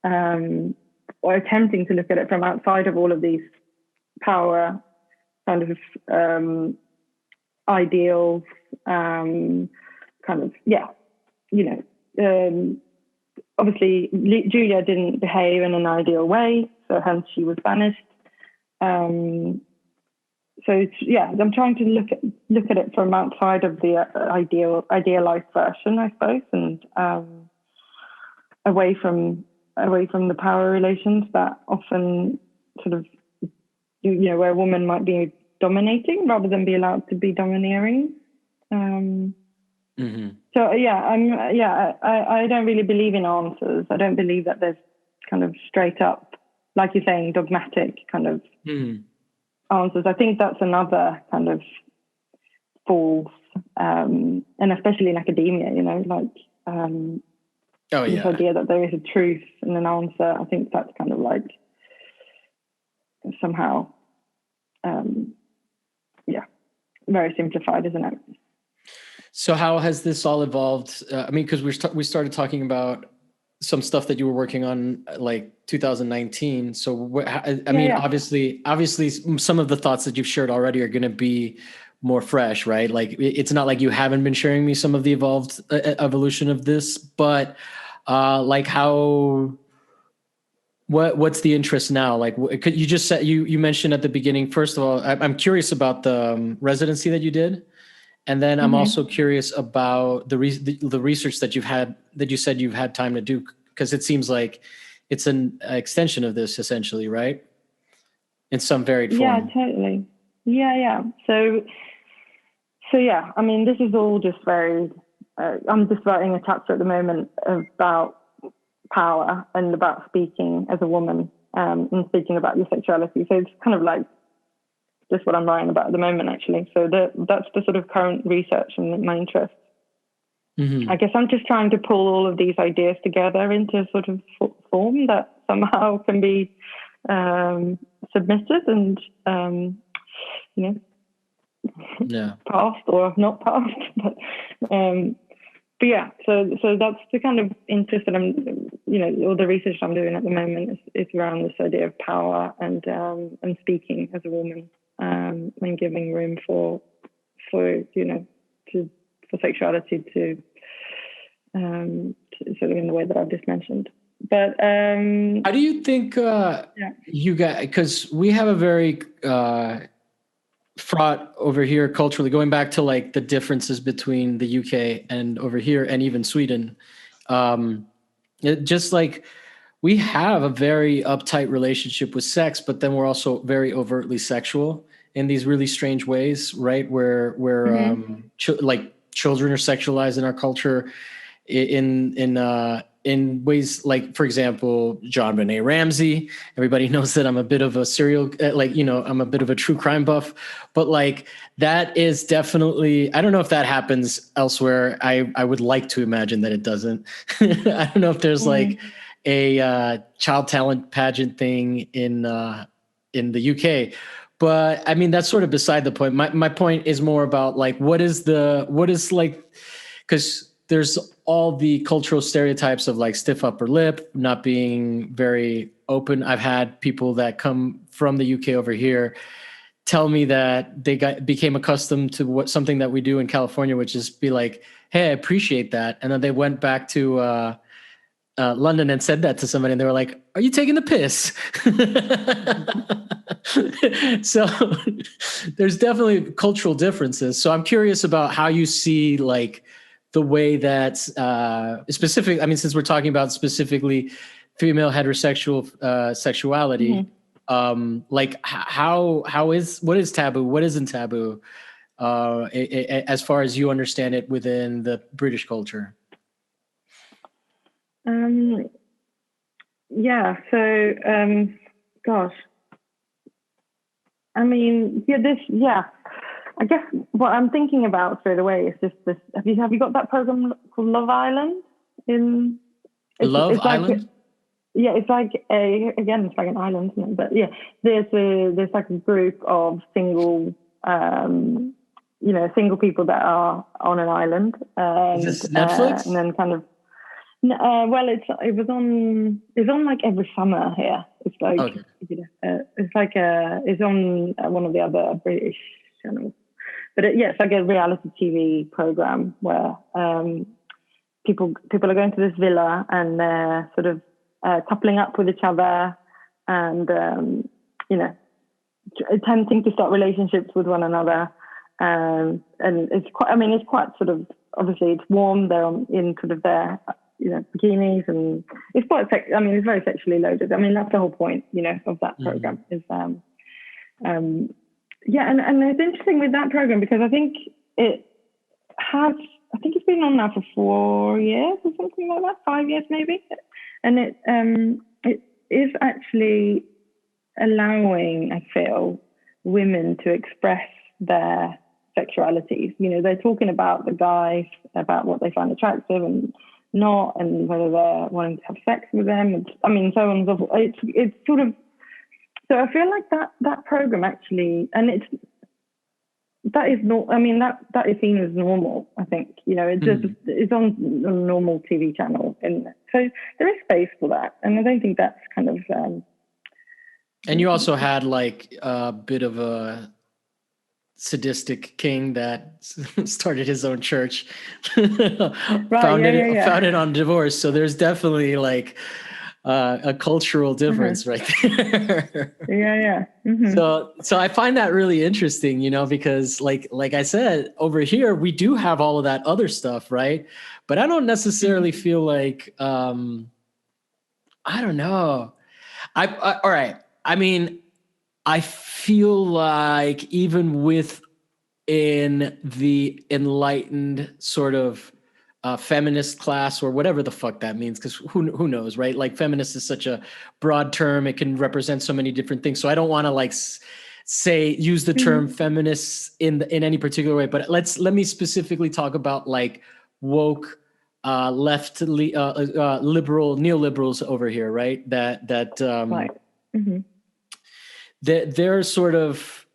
or attempting to look at it from outside of all of these power kind of ideals, obviously Julia didn't behave in an ideal way. so hence she was banished. So I'm trying to look at it from outside of the idealized version, I suppose, and away from the power relations that often sort of where a woman might be dominating rather than be allowed to be domineering. So I don't really believe in answers. I don't believe that there's kind of straight up, like you're saying, dogmatic kind of answers. I think that's another kind of false, and especially in academia, this idea that there is a truth and an answer. I think that's kind of like somehow, very simplified, isn't it? So how has this all evolved? Because we started talking about some stuff that you were working on like 2019. So obviously some of the thoughts that you've shared already are going to be more fresh, right? Like it's not like you haven't been sharing me some of the evolved evolution of this, but what's the interest now? Like, could you just said you mentioned at the beginning? First of all, I'm curious about the residency that you did, and then I'm also curious about the research that you said you've had time to do, because it seems like it's an extension of this essentially, right? In some varied form. Yeah, totally. Yeah. So yeah. I mean, this is all just very. I'm just writing a chapter at the moment about power and about speaking as a woman, and speaking about your sexuality. So it's kind of like just what I'm writing about at the moment, actually. So that's the sort of current research and my interest. I guess I'm just trying to pull all of these ideas together into a sort of form that somehow can be submitted and passed or not passed. But yeah, so that's the kind of interest that I'm, all the research I'm doing at the moment is around this idea of power and speaking as a woman, and giving room for sexuality to sort of in the way that I've just mentioned. But how do you think you guys, because we have a very fraught over here culturally, going back to like the differences between the UK and over here and even Sweden, just like we have a very uptight relationship with sex, but then we're also very overtly sexual in these really strange ways, right? Where like children are sexualized in our culture in ways like, for example, John Benet Ramsey. Everybody knows that I'm a bit of a I'm a bit of a true crime buff, but like that is definitely, I don't know if that happens elsewhere. I would like to imagine that it doesn't. I don't know if there's like a child talent pageant thing in the UK, but I mean, that's sort of beside the point. My point is more about like, what is like, because there's all the cultural stereotypes of like stiff upper lip, not being very open. I've had people that come from the UK over here tell me that they became accustomed to something that we do in California, which is be like, hey, I appreciate that. And then they went back to London and said that to somebody, and they were like, are you taking the piss? So there's definitely cultural differences. So I'm curious about how you see like the way that specific, I mean, since we're talking about specifically female heterosexual sexuality, like what is taboo? What isn't taboo as far as you understand it within the British culture? Gosh. I mean, I guess what I'm thinking about straight away is just this. Have you got that program called Love Island? Love Island? It's like it's like an island, isn't it? But yeah, there's like a group of single, single people that are on an island. Is this Netflix? And then kind of. Well, it's on like every summer here. It's like it's on one of the other British channels. But it's like a reality TV program where people are going to this villa and they're sort of coupling up with each other, and attempting to start relationships with one another. And it's quite sort of, obviously it's warm. They're in sort of their, bikinis, and it's quite, it's very sexually loaded. I mean, that's the whole point, of that program is, and it's interesting with that program because I think it's been on now for 4 years or something like that, 5 years maybe. And it is actually allowing, I feel, women to express their sexualities. They're talking about the guys, about what they find attractive and not, and whether they're wanting to have sex with them. And, so on and so forth. It's sort of, so I feel like that program actually, and that is seen as normal. I think it's on a normal TV channel, and so there is space for that. And I don't think that's kind of. And you also had like a bit of a sadistic king that started his own church, founded on divorce. So there's definitely like a cultural difference right there. Yeah. Mm-hmm. So I find that really interesting, because like I said, over here we do have all of that other stuff, right? But I don't necessarily feel like I don't know. All right. I mean, I feel like even within the enlightened sort of feminist class, or whatever the fuck that means, because who knows, right? Like feminist is such a broad term; it can represent so many different things. So I don't want to like use the term feminists in any particular way. But let me specifically talk about like woke, left, liberal, neoliberals over here, right? That right. Mm-hmm. They're sort of,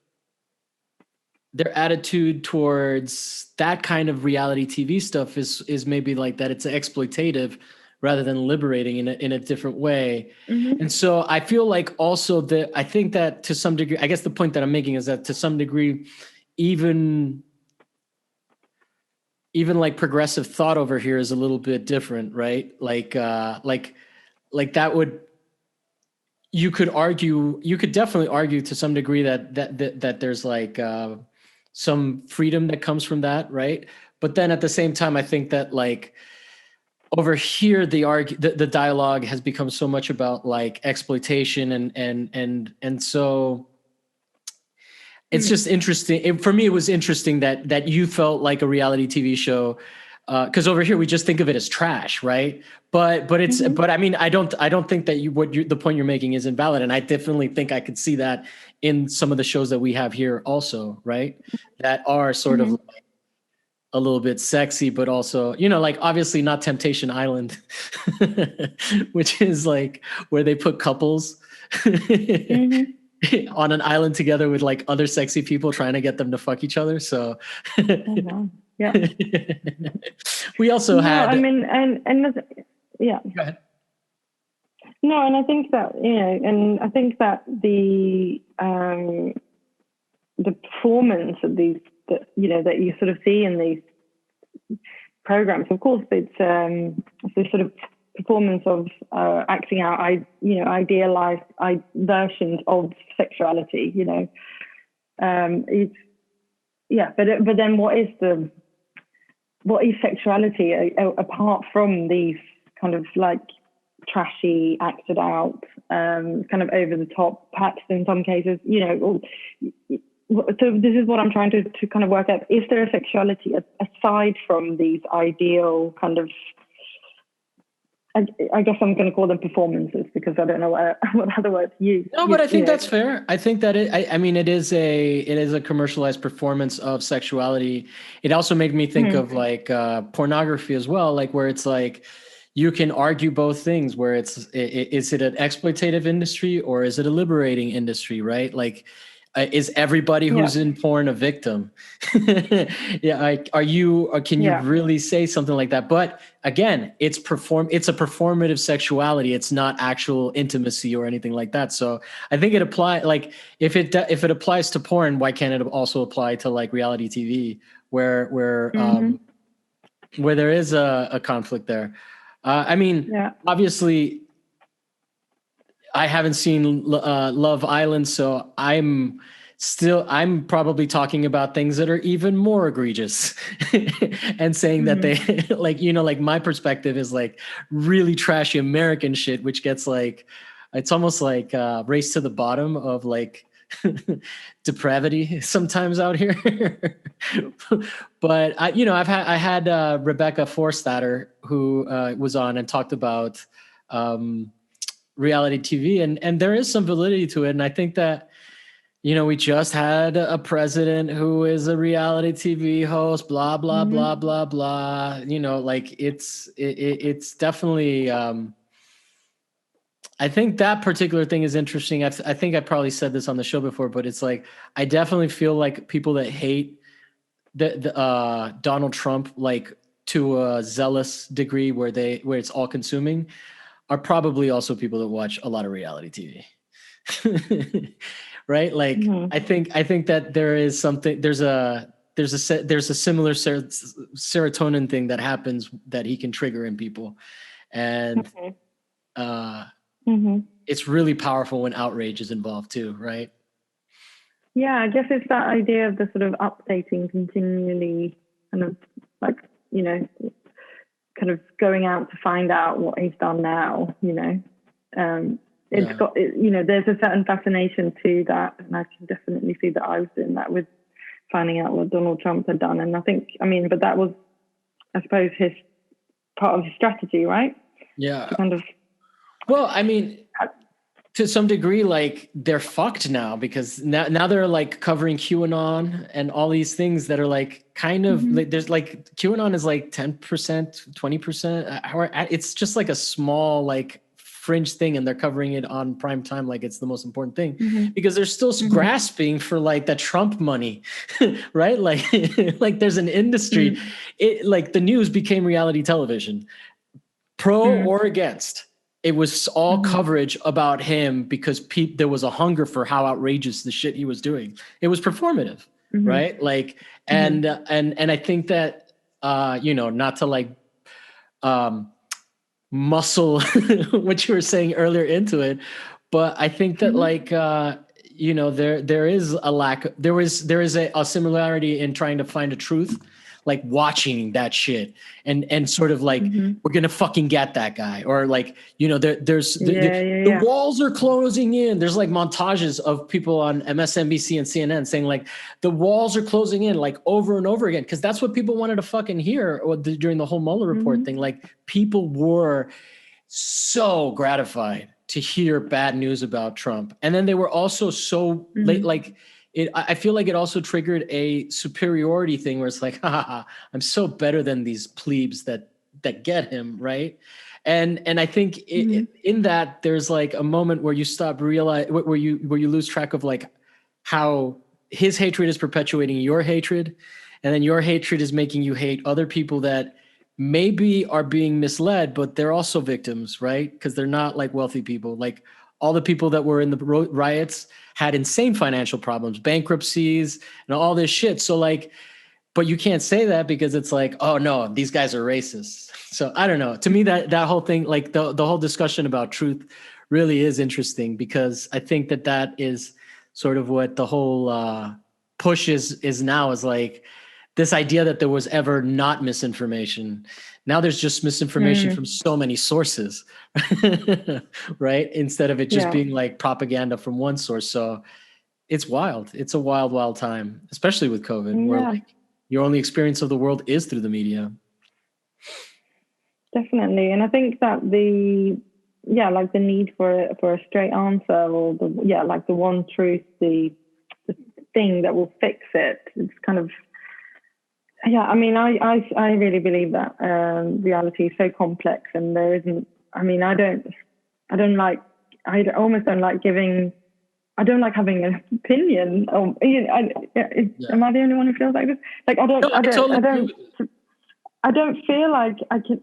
their attitude towards that kind of reality TV stuff is maybe like that it's exploitative rather than liberating in a different way. Mm-hmm. And so I feel like also that I think that to some degree, I guess the point that I'm making is that to some degree, even like progressive thought over here is a little bit different, right? Like that would, you could definitely argue to some degree that there's like some freedom that comes from that, right? But then at the same time, I think that like over here, the dialogue has become so much about like exploitation and so it's just interesting. For me, it was interesting that you felt like a reality TV show. Because over here we just think of it as trash, right? But it's but I mean I don't think that the point you're making is invalid, and I definitely think I could see that in some of the shows that we have here also, right? That are sort of like a little bit sexy, but also like obviously not Temptation Island, which is like where they put couples on an island together with like other sexy people trying to get them to fuck each other. So. Yeah. We also had. I mean, yeah. Go ahead. No, and I think that and I think that the performance of these that you sort of see in these programs, of course, it's the sort of performance of acting out, idealized versions of sexuality. It's but then what is sexuality apart from these kind of like trashy, acted out, kind of over the top, perhaps in some cases, so this is what I'm trying to kind of work out. Is there a sexuality aside from these ideal kind of, I guess I'm going to call them performances because I don't know what other words to use. No, but I think that's fair. I think that it is a commercialized performance of sexuality. It also made me think of like pornography as well, like where it's like you can argue both things. Where is it an exploitative industry or is it a liberating industry, right? Like. Is everybody who's in porn a victim? Yeah, can you really say something like that? But again, it's a performative sexuality. It's not actual intimacy or anything like that. So I think it applies. Like if it applies to porn, why can't it also apply to like reality TV, where there is a conflict there? I mean, obviously. I haven't seen Love Island, so I'm probably talking about things that are even more egregious and saying that they like, like my perspective is like really trashy American shit, which gets like, it's almost like race to the bottom of like depravity sometimes out here. But I had Rebecca Forstater who was on and talked about reality TV, and there is some validity to it. And I think that, we just had a president who is a reality TV host, blah, blah, blah, blah, blah, like it's definitely, I think that particular thing is interesting. I think I probably said this on the show before, but it's like, I definitely feel like people that hate the Donald Trump, like to a zealous degree where it's all consuming, are probably also people that watch a lot of reality TV. Right? Like, I think that there is something, there's a similar serotonin thing that happens that he can trigger in people. And it's really powerful when outrage is involved too, right? Yeah, I guess it's that idea of the sort of updating continually, kind of like, kind of going out to find out what he's done now, it's got, there's a certain fascination to that. And I can definitely see that I was doing that with finding out what Donald Trump had done. And I think, but that was, I suppose, his part of his strategy, right? Yeah. To kind of. Well, to some degree, like they're fucked now because now they're like covering QAnon and all these things that are like kind of like, there's like QAnon is like 10%, 20%. It's just like a small like fringe thing, and they're covering it on prime time like it's the most important thing because they're still grasping for like the Trump money, right? Like like there's an industry. It like the news became reality television, pro or against. It was all coverage about him because there was a hunger for how outrageous the shit he was doing. It was performative, right? Like, and I think that, not to like muscle what you were saying earlier into it, but I think that like, there is a lack. There is a similarity in trying to find a truth, like watching that shit and sort of like, we're going to fucking get that guy. Or like, the walls are closing in. There's like montages of people on MSNBC and CNN saying like the walls are closing in like over and over again. Cause that's what people wanted to fucking hear during the whole Mueller report thing. Like people were so gratified to hear bad news about Trump. And then they were also so late, like, I feel like it also triggered a superiority thing where it's like, I'm so better than these plebes that get him, right? And I think in that there's like a moment where you stop where you lose track of like how his hatred is perpetuating your hatred, and then your hatred is making you hate other people that maybe are being misled, but they're also victims, right? Because they're not like wealthy people. Like all the people that were in the riots had insane financial problems, bankruptcies, and all this shit. So like, but you can't say that because it's like, oh no, these guys are racist. So I don't know. To me, that whole thing, like the whole discussion about truth really is interesting because I think that is sort of what the whole push is now, is like this idea that there was ever not misinformation. Now there's just misinformation from so many sources, right? Instead of it just being like propaganda from one source. So it's wild. It's a wild, wild time, especially with COVID, where like your only experience of the world is through the media. Definitely. And I think that like the need for a straight answer, or like the one truth, the thing that will fix it. It's kind of, I mean, I really believe that reality is so complex, and there isn't. I mean, I almost don't like giving. I don't like having an opinion. Am I the only one who feels like this? Like I don't feel like I can.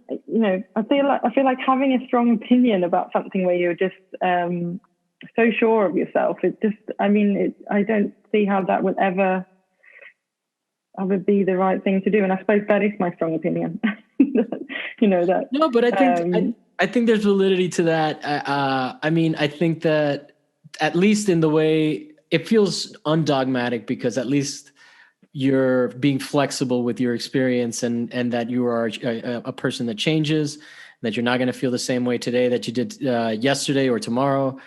I feel like having a strong opinion about something where you're just so sure of yourself. It just. I mean, I don't see how that would ever be the right thing to do. And I suppose that is my strong opinion. That. No, but I think I think there's validity to that. I mean, I think that at least in the way it feels undogmatic, because at least you're being flexible with your experience, and that you are a person that changes, that you're not going to feel the same way today that you did yesterday or tomorrow.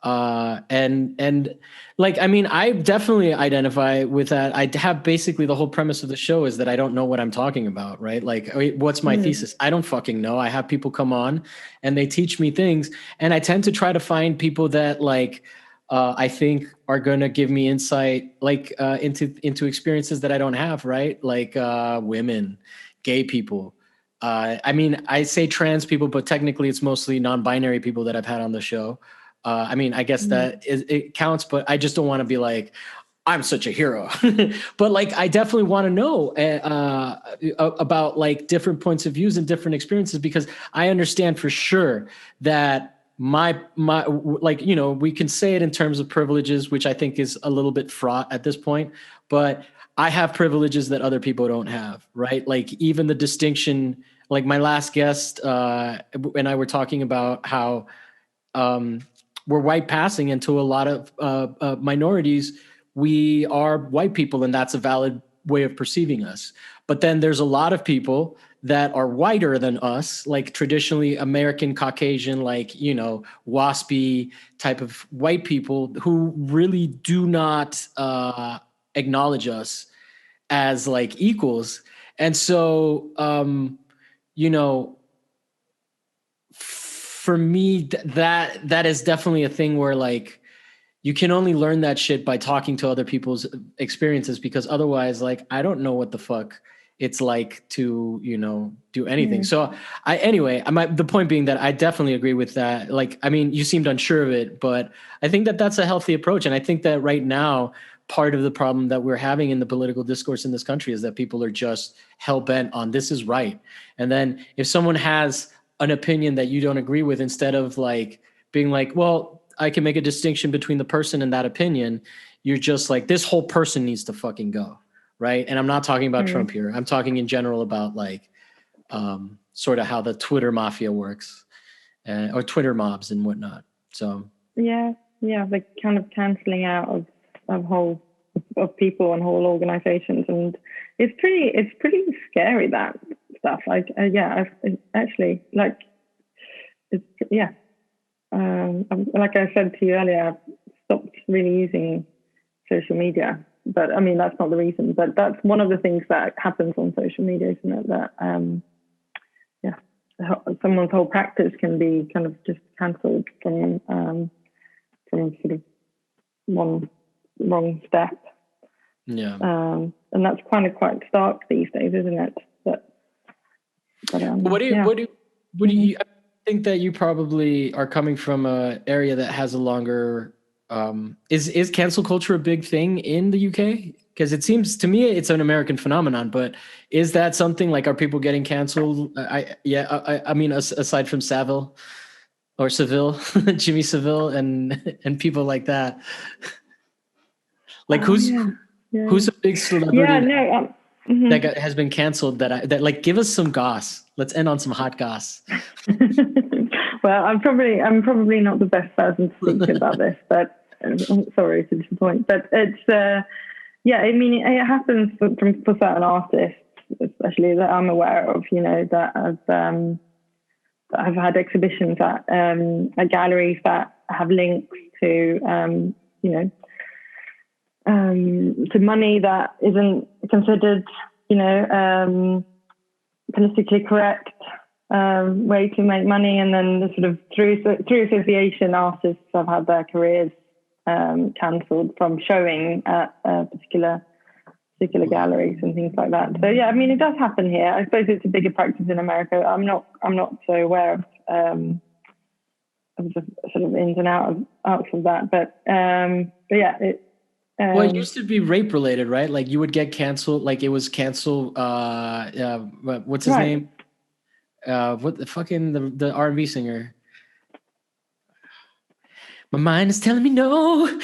And like, I mean, I definitely identify with that. I have basically the whole premise of the show is that I don't know what I'm talking about, right? Like, what's my thesis? I don't fucking know. I have people come on and they teach me things, and I tend to try to find people that like, I think are going to give me insight, like into experiences that I don't have, right? Like women, gay people. I mean, I say trans people, but technically it's mostly non-binary people that I've had on the show. I mean, I guess that it counts, but I just don't want to be like, I'm such a hero. But like, I definitely want to know about like different points of views and different experiences, because I understand for sure that my like, you know, we can say it in terms of privileges, which I think is a little bit fraught at this point, but I have privileges that other people don't have, right? Like even the distinction, like my last guest and I were talking about how we're white passing into a lot of minorities. We are white people, and that's a valid way of perceiving us. But then there's a lot of people that are whiter than us, like traditionally American Caucasian, like, you know, waspy type of white people who really do not acknowledge us as like equals. And so, you know, for me, that is definitely a thing where like you can only learn that shit by talking to other people's experiences, because otherwise, like, I don't know what the fuck it's like to, you know, do anything. So the point being that I definitely agree with that. Like, I mean, you seemed unsure of it, but I think that that's a healthy approach. And I think that right now, part of the problem that we're having in the political discourse in this country is that people are just hell bent on this is right. And then if someone has an opinion that you don't agree with, instead of like being like, well, I can make a distinction between the person and that opinion, you're just like, this whole person needs to fucking go. Right. And I'm not talking about Trump here. I'm talking in general about like sort of how the Twitter mafia works or Twitter mobs and whatnot. So yeah, the kind of canceling out of people and whole organizations, and it's pretty scary, that stuff. Like actually, like, it's like I said to you earlier, I've stopped really using social media. But I mean, that's not the reason. But that's one of the things that happens on social media, isn't it? That someone's whole practice can be kind of just cancelled from sort of one wrong step. Yeah. And that's kind of quite stark these days, isn't it? But what do you I think that you probably are coming from an area that has a longer is cancel culture a big thing in the UK? Because it seems to me it's an American phenomenon, but is that something like, are people getting canceled? I mean, aside from Savile or Seville, Jimmy Seville and people like that, like who's a big celebrity that has been canceled that like, give us some goss. Let's end on some hot goss. Well, I'm probably not the best person to speak about this, but I'm sorry to disappoint. But it's I mean, it happens for certain artists, especially that I'm aware of. You know, that I've had exhibitions at galleries that have links to to money that isn't considered, politically correct way to make money, and then the sort of through association, artists have had their careers cancelled from showing at particular galleries and things like that. So yeah, I mean, it does happen here. I suppose it's a bigger practice in America. I'm not so aware of the sort of ins and outs of that, but yeah, it. Well, it used to be rape related, right? Like you would get canceled, like it was canceled. What's his name? What the fucking the R&B singer? My mind is telling me no,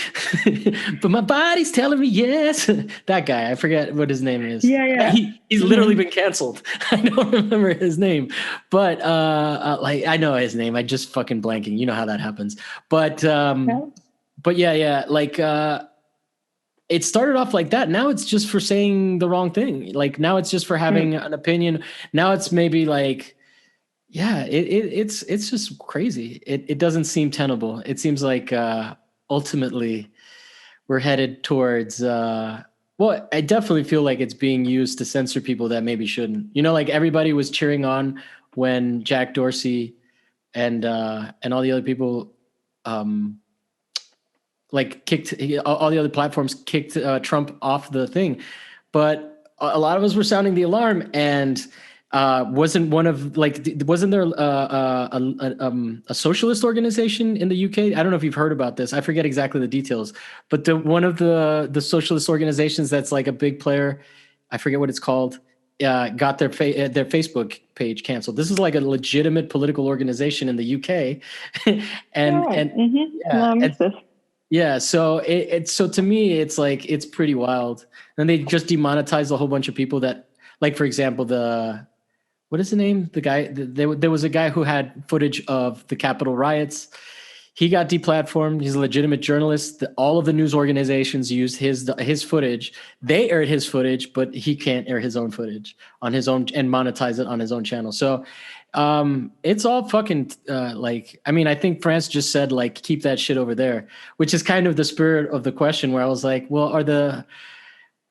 but my body's telling me yes. That guy, I forget what his name is. Yeah. He's literally been canceled. I don't remember his name, but like I know his name. I just fucking blanking. You know how that happens. But yeah. Like it started off like that. Now it's just for saying the wrong thing. Like now it's just for having an opinion. Now it's maybe like. Yeah, it's just crazy. It doesn't seem tenable. It seems like ultimately we're headed towards well, I definitely feel like it's being used to censor people that maybe shouldn't. You know, like everybody was cheering on when Jack Dorsey and all the other people like kicked all the other platforms kicked Trump off the thing. But a lot of us were sounding the alarm, and wasn't there a socialist organization in the UK? I don't know if you've heard about this. I forget exactly the details, but one of the socialist organizations that's like a big player, I forget what it's called, got their Facebook page canceled. This is like a legitimate political organization in the UK, yeah, so so to me, it's like it's pretty wild. And they just demonetized a whole bunch of people that, like, for example, what is the name? The guy, there was a guy who had footage of the Capitol riots. He got deplatformed. He's a legitimate journalist. All of the news organizations used his footage. They aired his footage, but he can't air his own footage on his own and monetize it on his own channel. So it's all fucking like, I mean, I think France just said like, keep that shit over there, which is kind of the spirit of the question where I was like, well,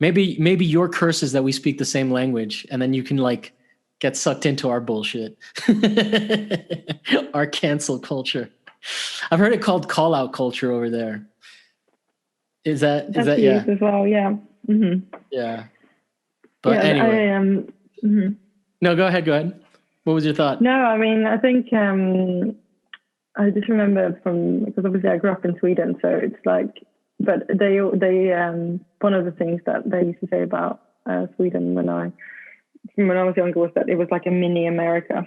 maybe your curse is that we speak the same language and then you can like get sucked into our bullshit, our cancel culture. I've heard it called call out culture over there. Is that yeah as well? Yeah. Mm-hmm. Yeah. But anyway, no, go ahead. What was your thought? No, I mean, I think I just remember because obviously I grew up in Sweden, so it's like, but they one of the things that they used to say about Sweden when I was younger was that it was like a mini America.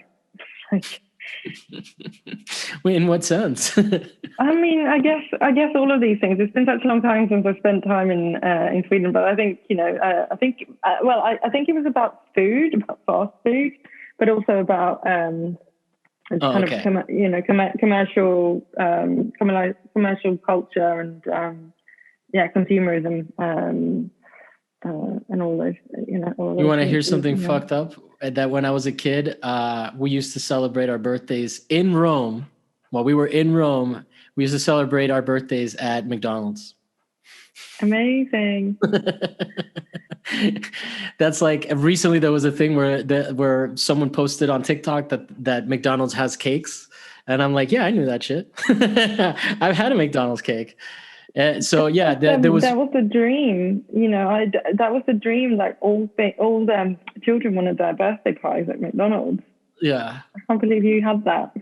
Like, wait, in what sense? I mean, I guess all of these things. It's been such a long time since I've spent time in Sweden, but I think I think it was about food, about fast food, but also about commercial culture and consumerism. And all those, all you want to hear something fucked up? That when I was a kid, we used to celebrate our birthdays in Rome. While we were in Rome, we used to celebrate our birthdays at McDonald's. Amazing. That's like recently there was a thing where someone posted on TikTok that McDonald's has cakes, and I'm like, yeah, I knew that shit. I've had a McDonald's cake. So yeah, there was a dream. That was a dream. Like all the children wanted their birthday pies at McDonald's. Yeah, I can't believe you had that.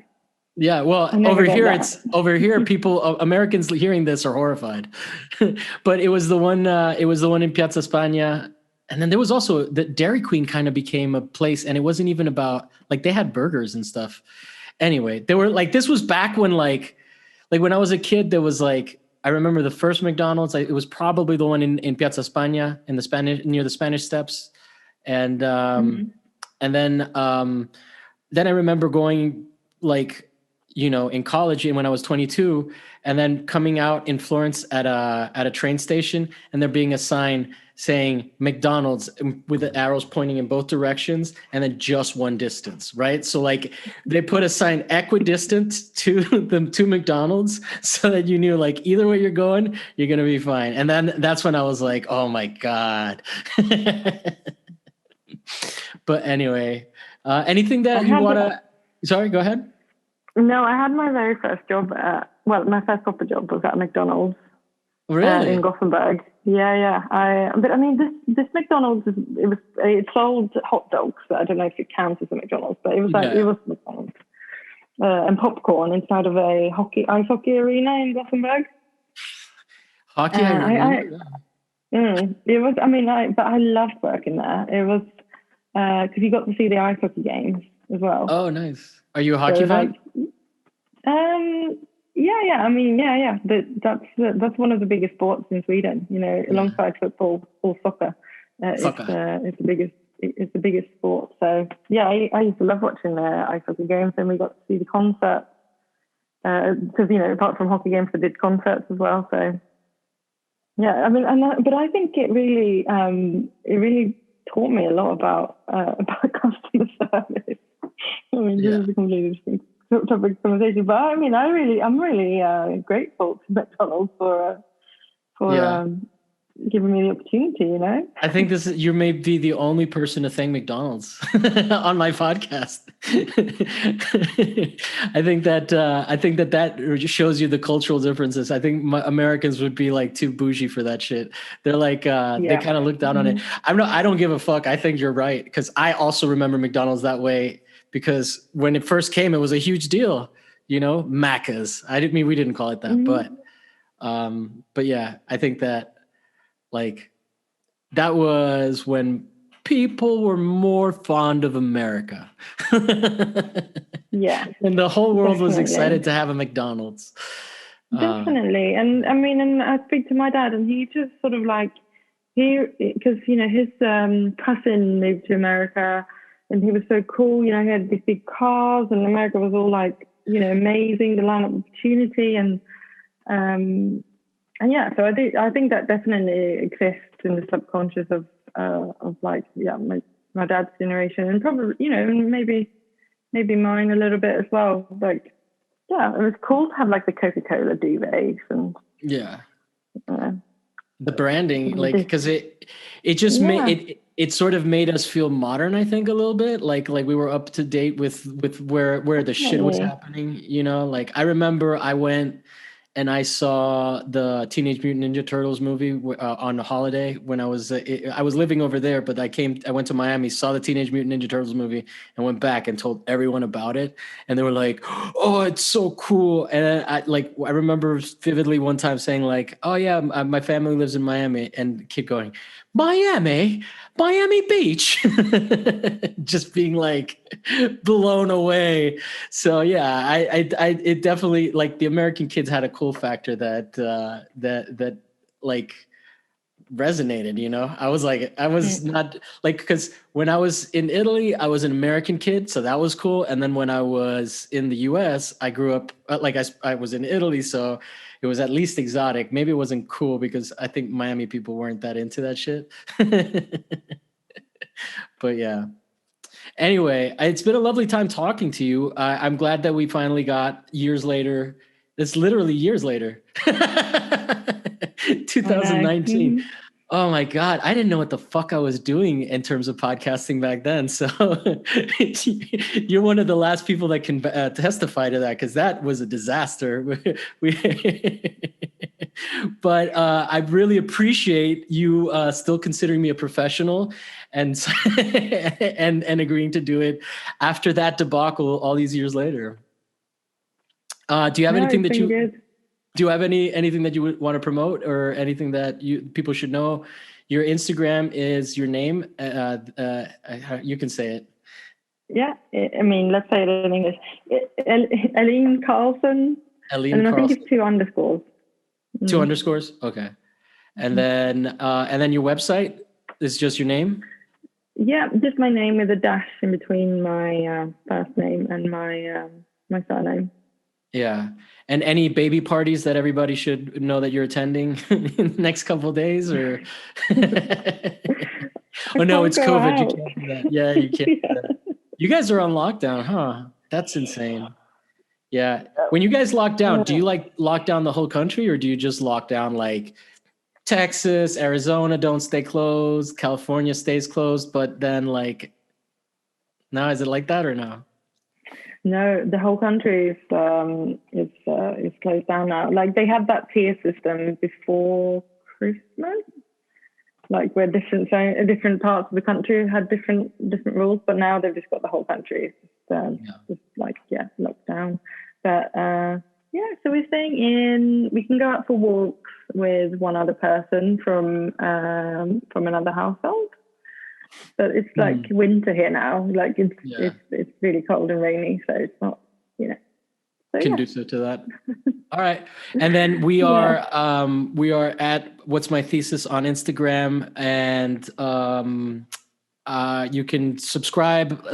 Yeah, well, over here, people, Americans hearing this are horrified. But it was the one in Piazza Spagna, and then there was also the Dairy Queen kind of became a place, and it wasn't even about like they had burgers and stuff. Anyway, they were like this was back when like when I was a kid, there was like. I remember the first McDonald's. It was probably the one in Piazza Spagna near the Spanish Steps, and then I remember going like in college and when I was 22, and then coming out in Florence at a train station, and there being a sign saying McDonald's with the arrows pointing in both directions, and then just one distance, right? So like they put a sign equidistant to McDonald's so that you knew like either way you're going, you're gonna be fine. And then that's when I was like, oh my God. But anyway, anything that you wanna? Sorry, go ahead. No, I had my very first job my first proper job was at McDonald's. Really? In Gothenburg. Yeah. But I mean, this McDonald's it sold hot dogs. I don't know if it counts as a McDonald's, but it was it was McDonald's and popcorn inside of a ice hockey arena in Gothenburg. Hockey arena. It was. I mean, but I loved working there. It was because you got to see the ice hockey games as well. Oh, nice. Are you a hockey fan? Yeah. I mean, yeah. That's one of the biggest sports in Sweden. You know, alongside football or soccer. It's the biggest sport. So yeah, I used to love watching ice hockey games, and we got to see the concerts because apart from hockey games, they did concerts as well. So yeah, I mean, but I think it really taught me a lot about customer service. I mean, this is a completely different topic of conversation, but I mean, I'm really grateful to McDonald's for giving me the opportunity. I think you may be the only person to thank McDonald's on my podcast. I think that shows you the cultural differences. I think Americans would be like too bougie for that shit. They're like they kind of look down on it. I don't give a fuck. I think you're right, because I also remember McDonald's that way, because when it first came, it was a huge deal. Macca's. We didn't call it that, but yeah, I think that that was when people were more fond of America. Yeah. And the whole world was excited to have a McDonald's. Definitely. And I mean, and I speak to my dad, and he just sort of because, his cousin moved to America, and he was so cool. He had these big cars, and America was all amazing, the line of opportunity. And yeah, so I think that definitely exists in the subconscious of my dad's generation, and probably maybe mine a little bit as well. It was cool to have the Coca-Cola duvets and the branding, because it just made it sort of made us feel modern. I think a little bit like we were up to date with where the shit was happening. I remember I went and I saw the Teenage Mutant Ninja Turtles movie on a holiday when I was living over there, but I went to Miami, saw the Teenage Mutant Ninja Turtles movie, and went back and told everyone about it. And they were like, "Oh, it's so cool!" And I remember vividly one time saying "Oh yeah, my family lives in Miami," and the kid going, "Miami Beach," just being blown away. So yeah, I it definitely, the American kids had a cool factor that resonated. I was not because when I was in Italy, I was an American kid, so that was cool. And then when I was in the US, I grew up I was in Italy, so it was at least exotic. Maybe it wasn't cool because I think Miami people weren't that into that shit. But yeah. Anyway, it's been a lovely time talking to you. I'm glad that we finally got years later. It's literally years later. 2019. Oh my God. I didn't know what the fuck I was doing in terms of podcasting back then. So you're one of the last people that can testify to that, because that was a disaster. But I really appreciate you still considering me a professional and and agreeing to do it after that debacle all these years later. Do you have anything that you good. Do you have anything that you would want to promote, or anything that people should know? Your Instagram is your name. You can say it. Yeah, I mean, let's say it in English. Elin Karlsson. Elin Karlsson. I think it's 2 underscores. 2 underscores. Okay. And then your website is just your name? Yeah, just my name with a dash in between my first name and my surname. Yeah. And any baby parties that everybody should know that you're attending in the next couple of days, or? Oh no, it's COVID. Out. You can't do that. Yeah, you can't do that. You guys are on lockdown, huh? That's insane. Yeah. When you guys lock down, do you lock down the whole country, or do you just lock down Texas, Arizona don't stay closed, California stays closed, but then now is it like that or no? No, the whole country is closed down now. They had that tier system before Christmas, where different parts of the country had different rules, but now they've just got the whole country locked down. But so we're staying in. We can go out for walks with one other person from another household. But it's winter here now. It's really cold and rainy, so it's not, conducive to that. All right. And then we are at What's My Thesis on Instagram, and you can subscribe,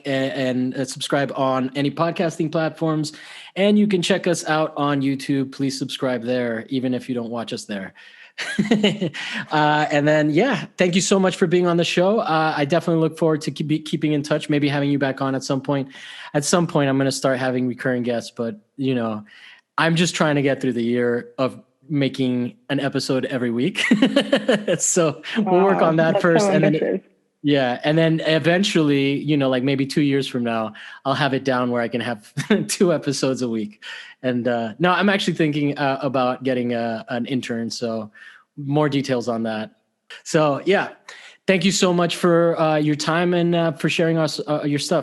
and subscribe on any podcasting platforms, and you can check us out on YouTube. Please subscribe there, even if you don't watch us there. And then, thank you so much for being on the show. I definitely look forward to keeping in touch, maybe having you back on at some point. At some point, I'm going to start having recurring guests, but I'm just trying to get through the year of making an episode every week. So we'll work on that first. So and then eventually, like maybe 2 years from now, I'll have it down where I can have 2 episodes a week. And no, I'm actually thinking about getting an intern. So more details on that. So thank you so much for your time and for sharing your stuff.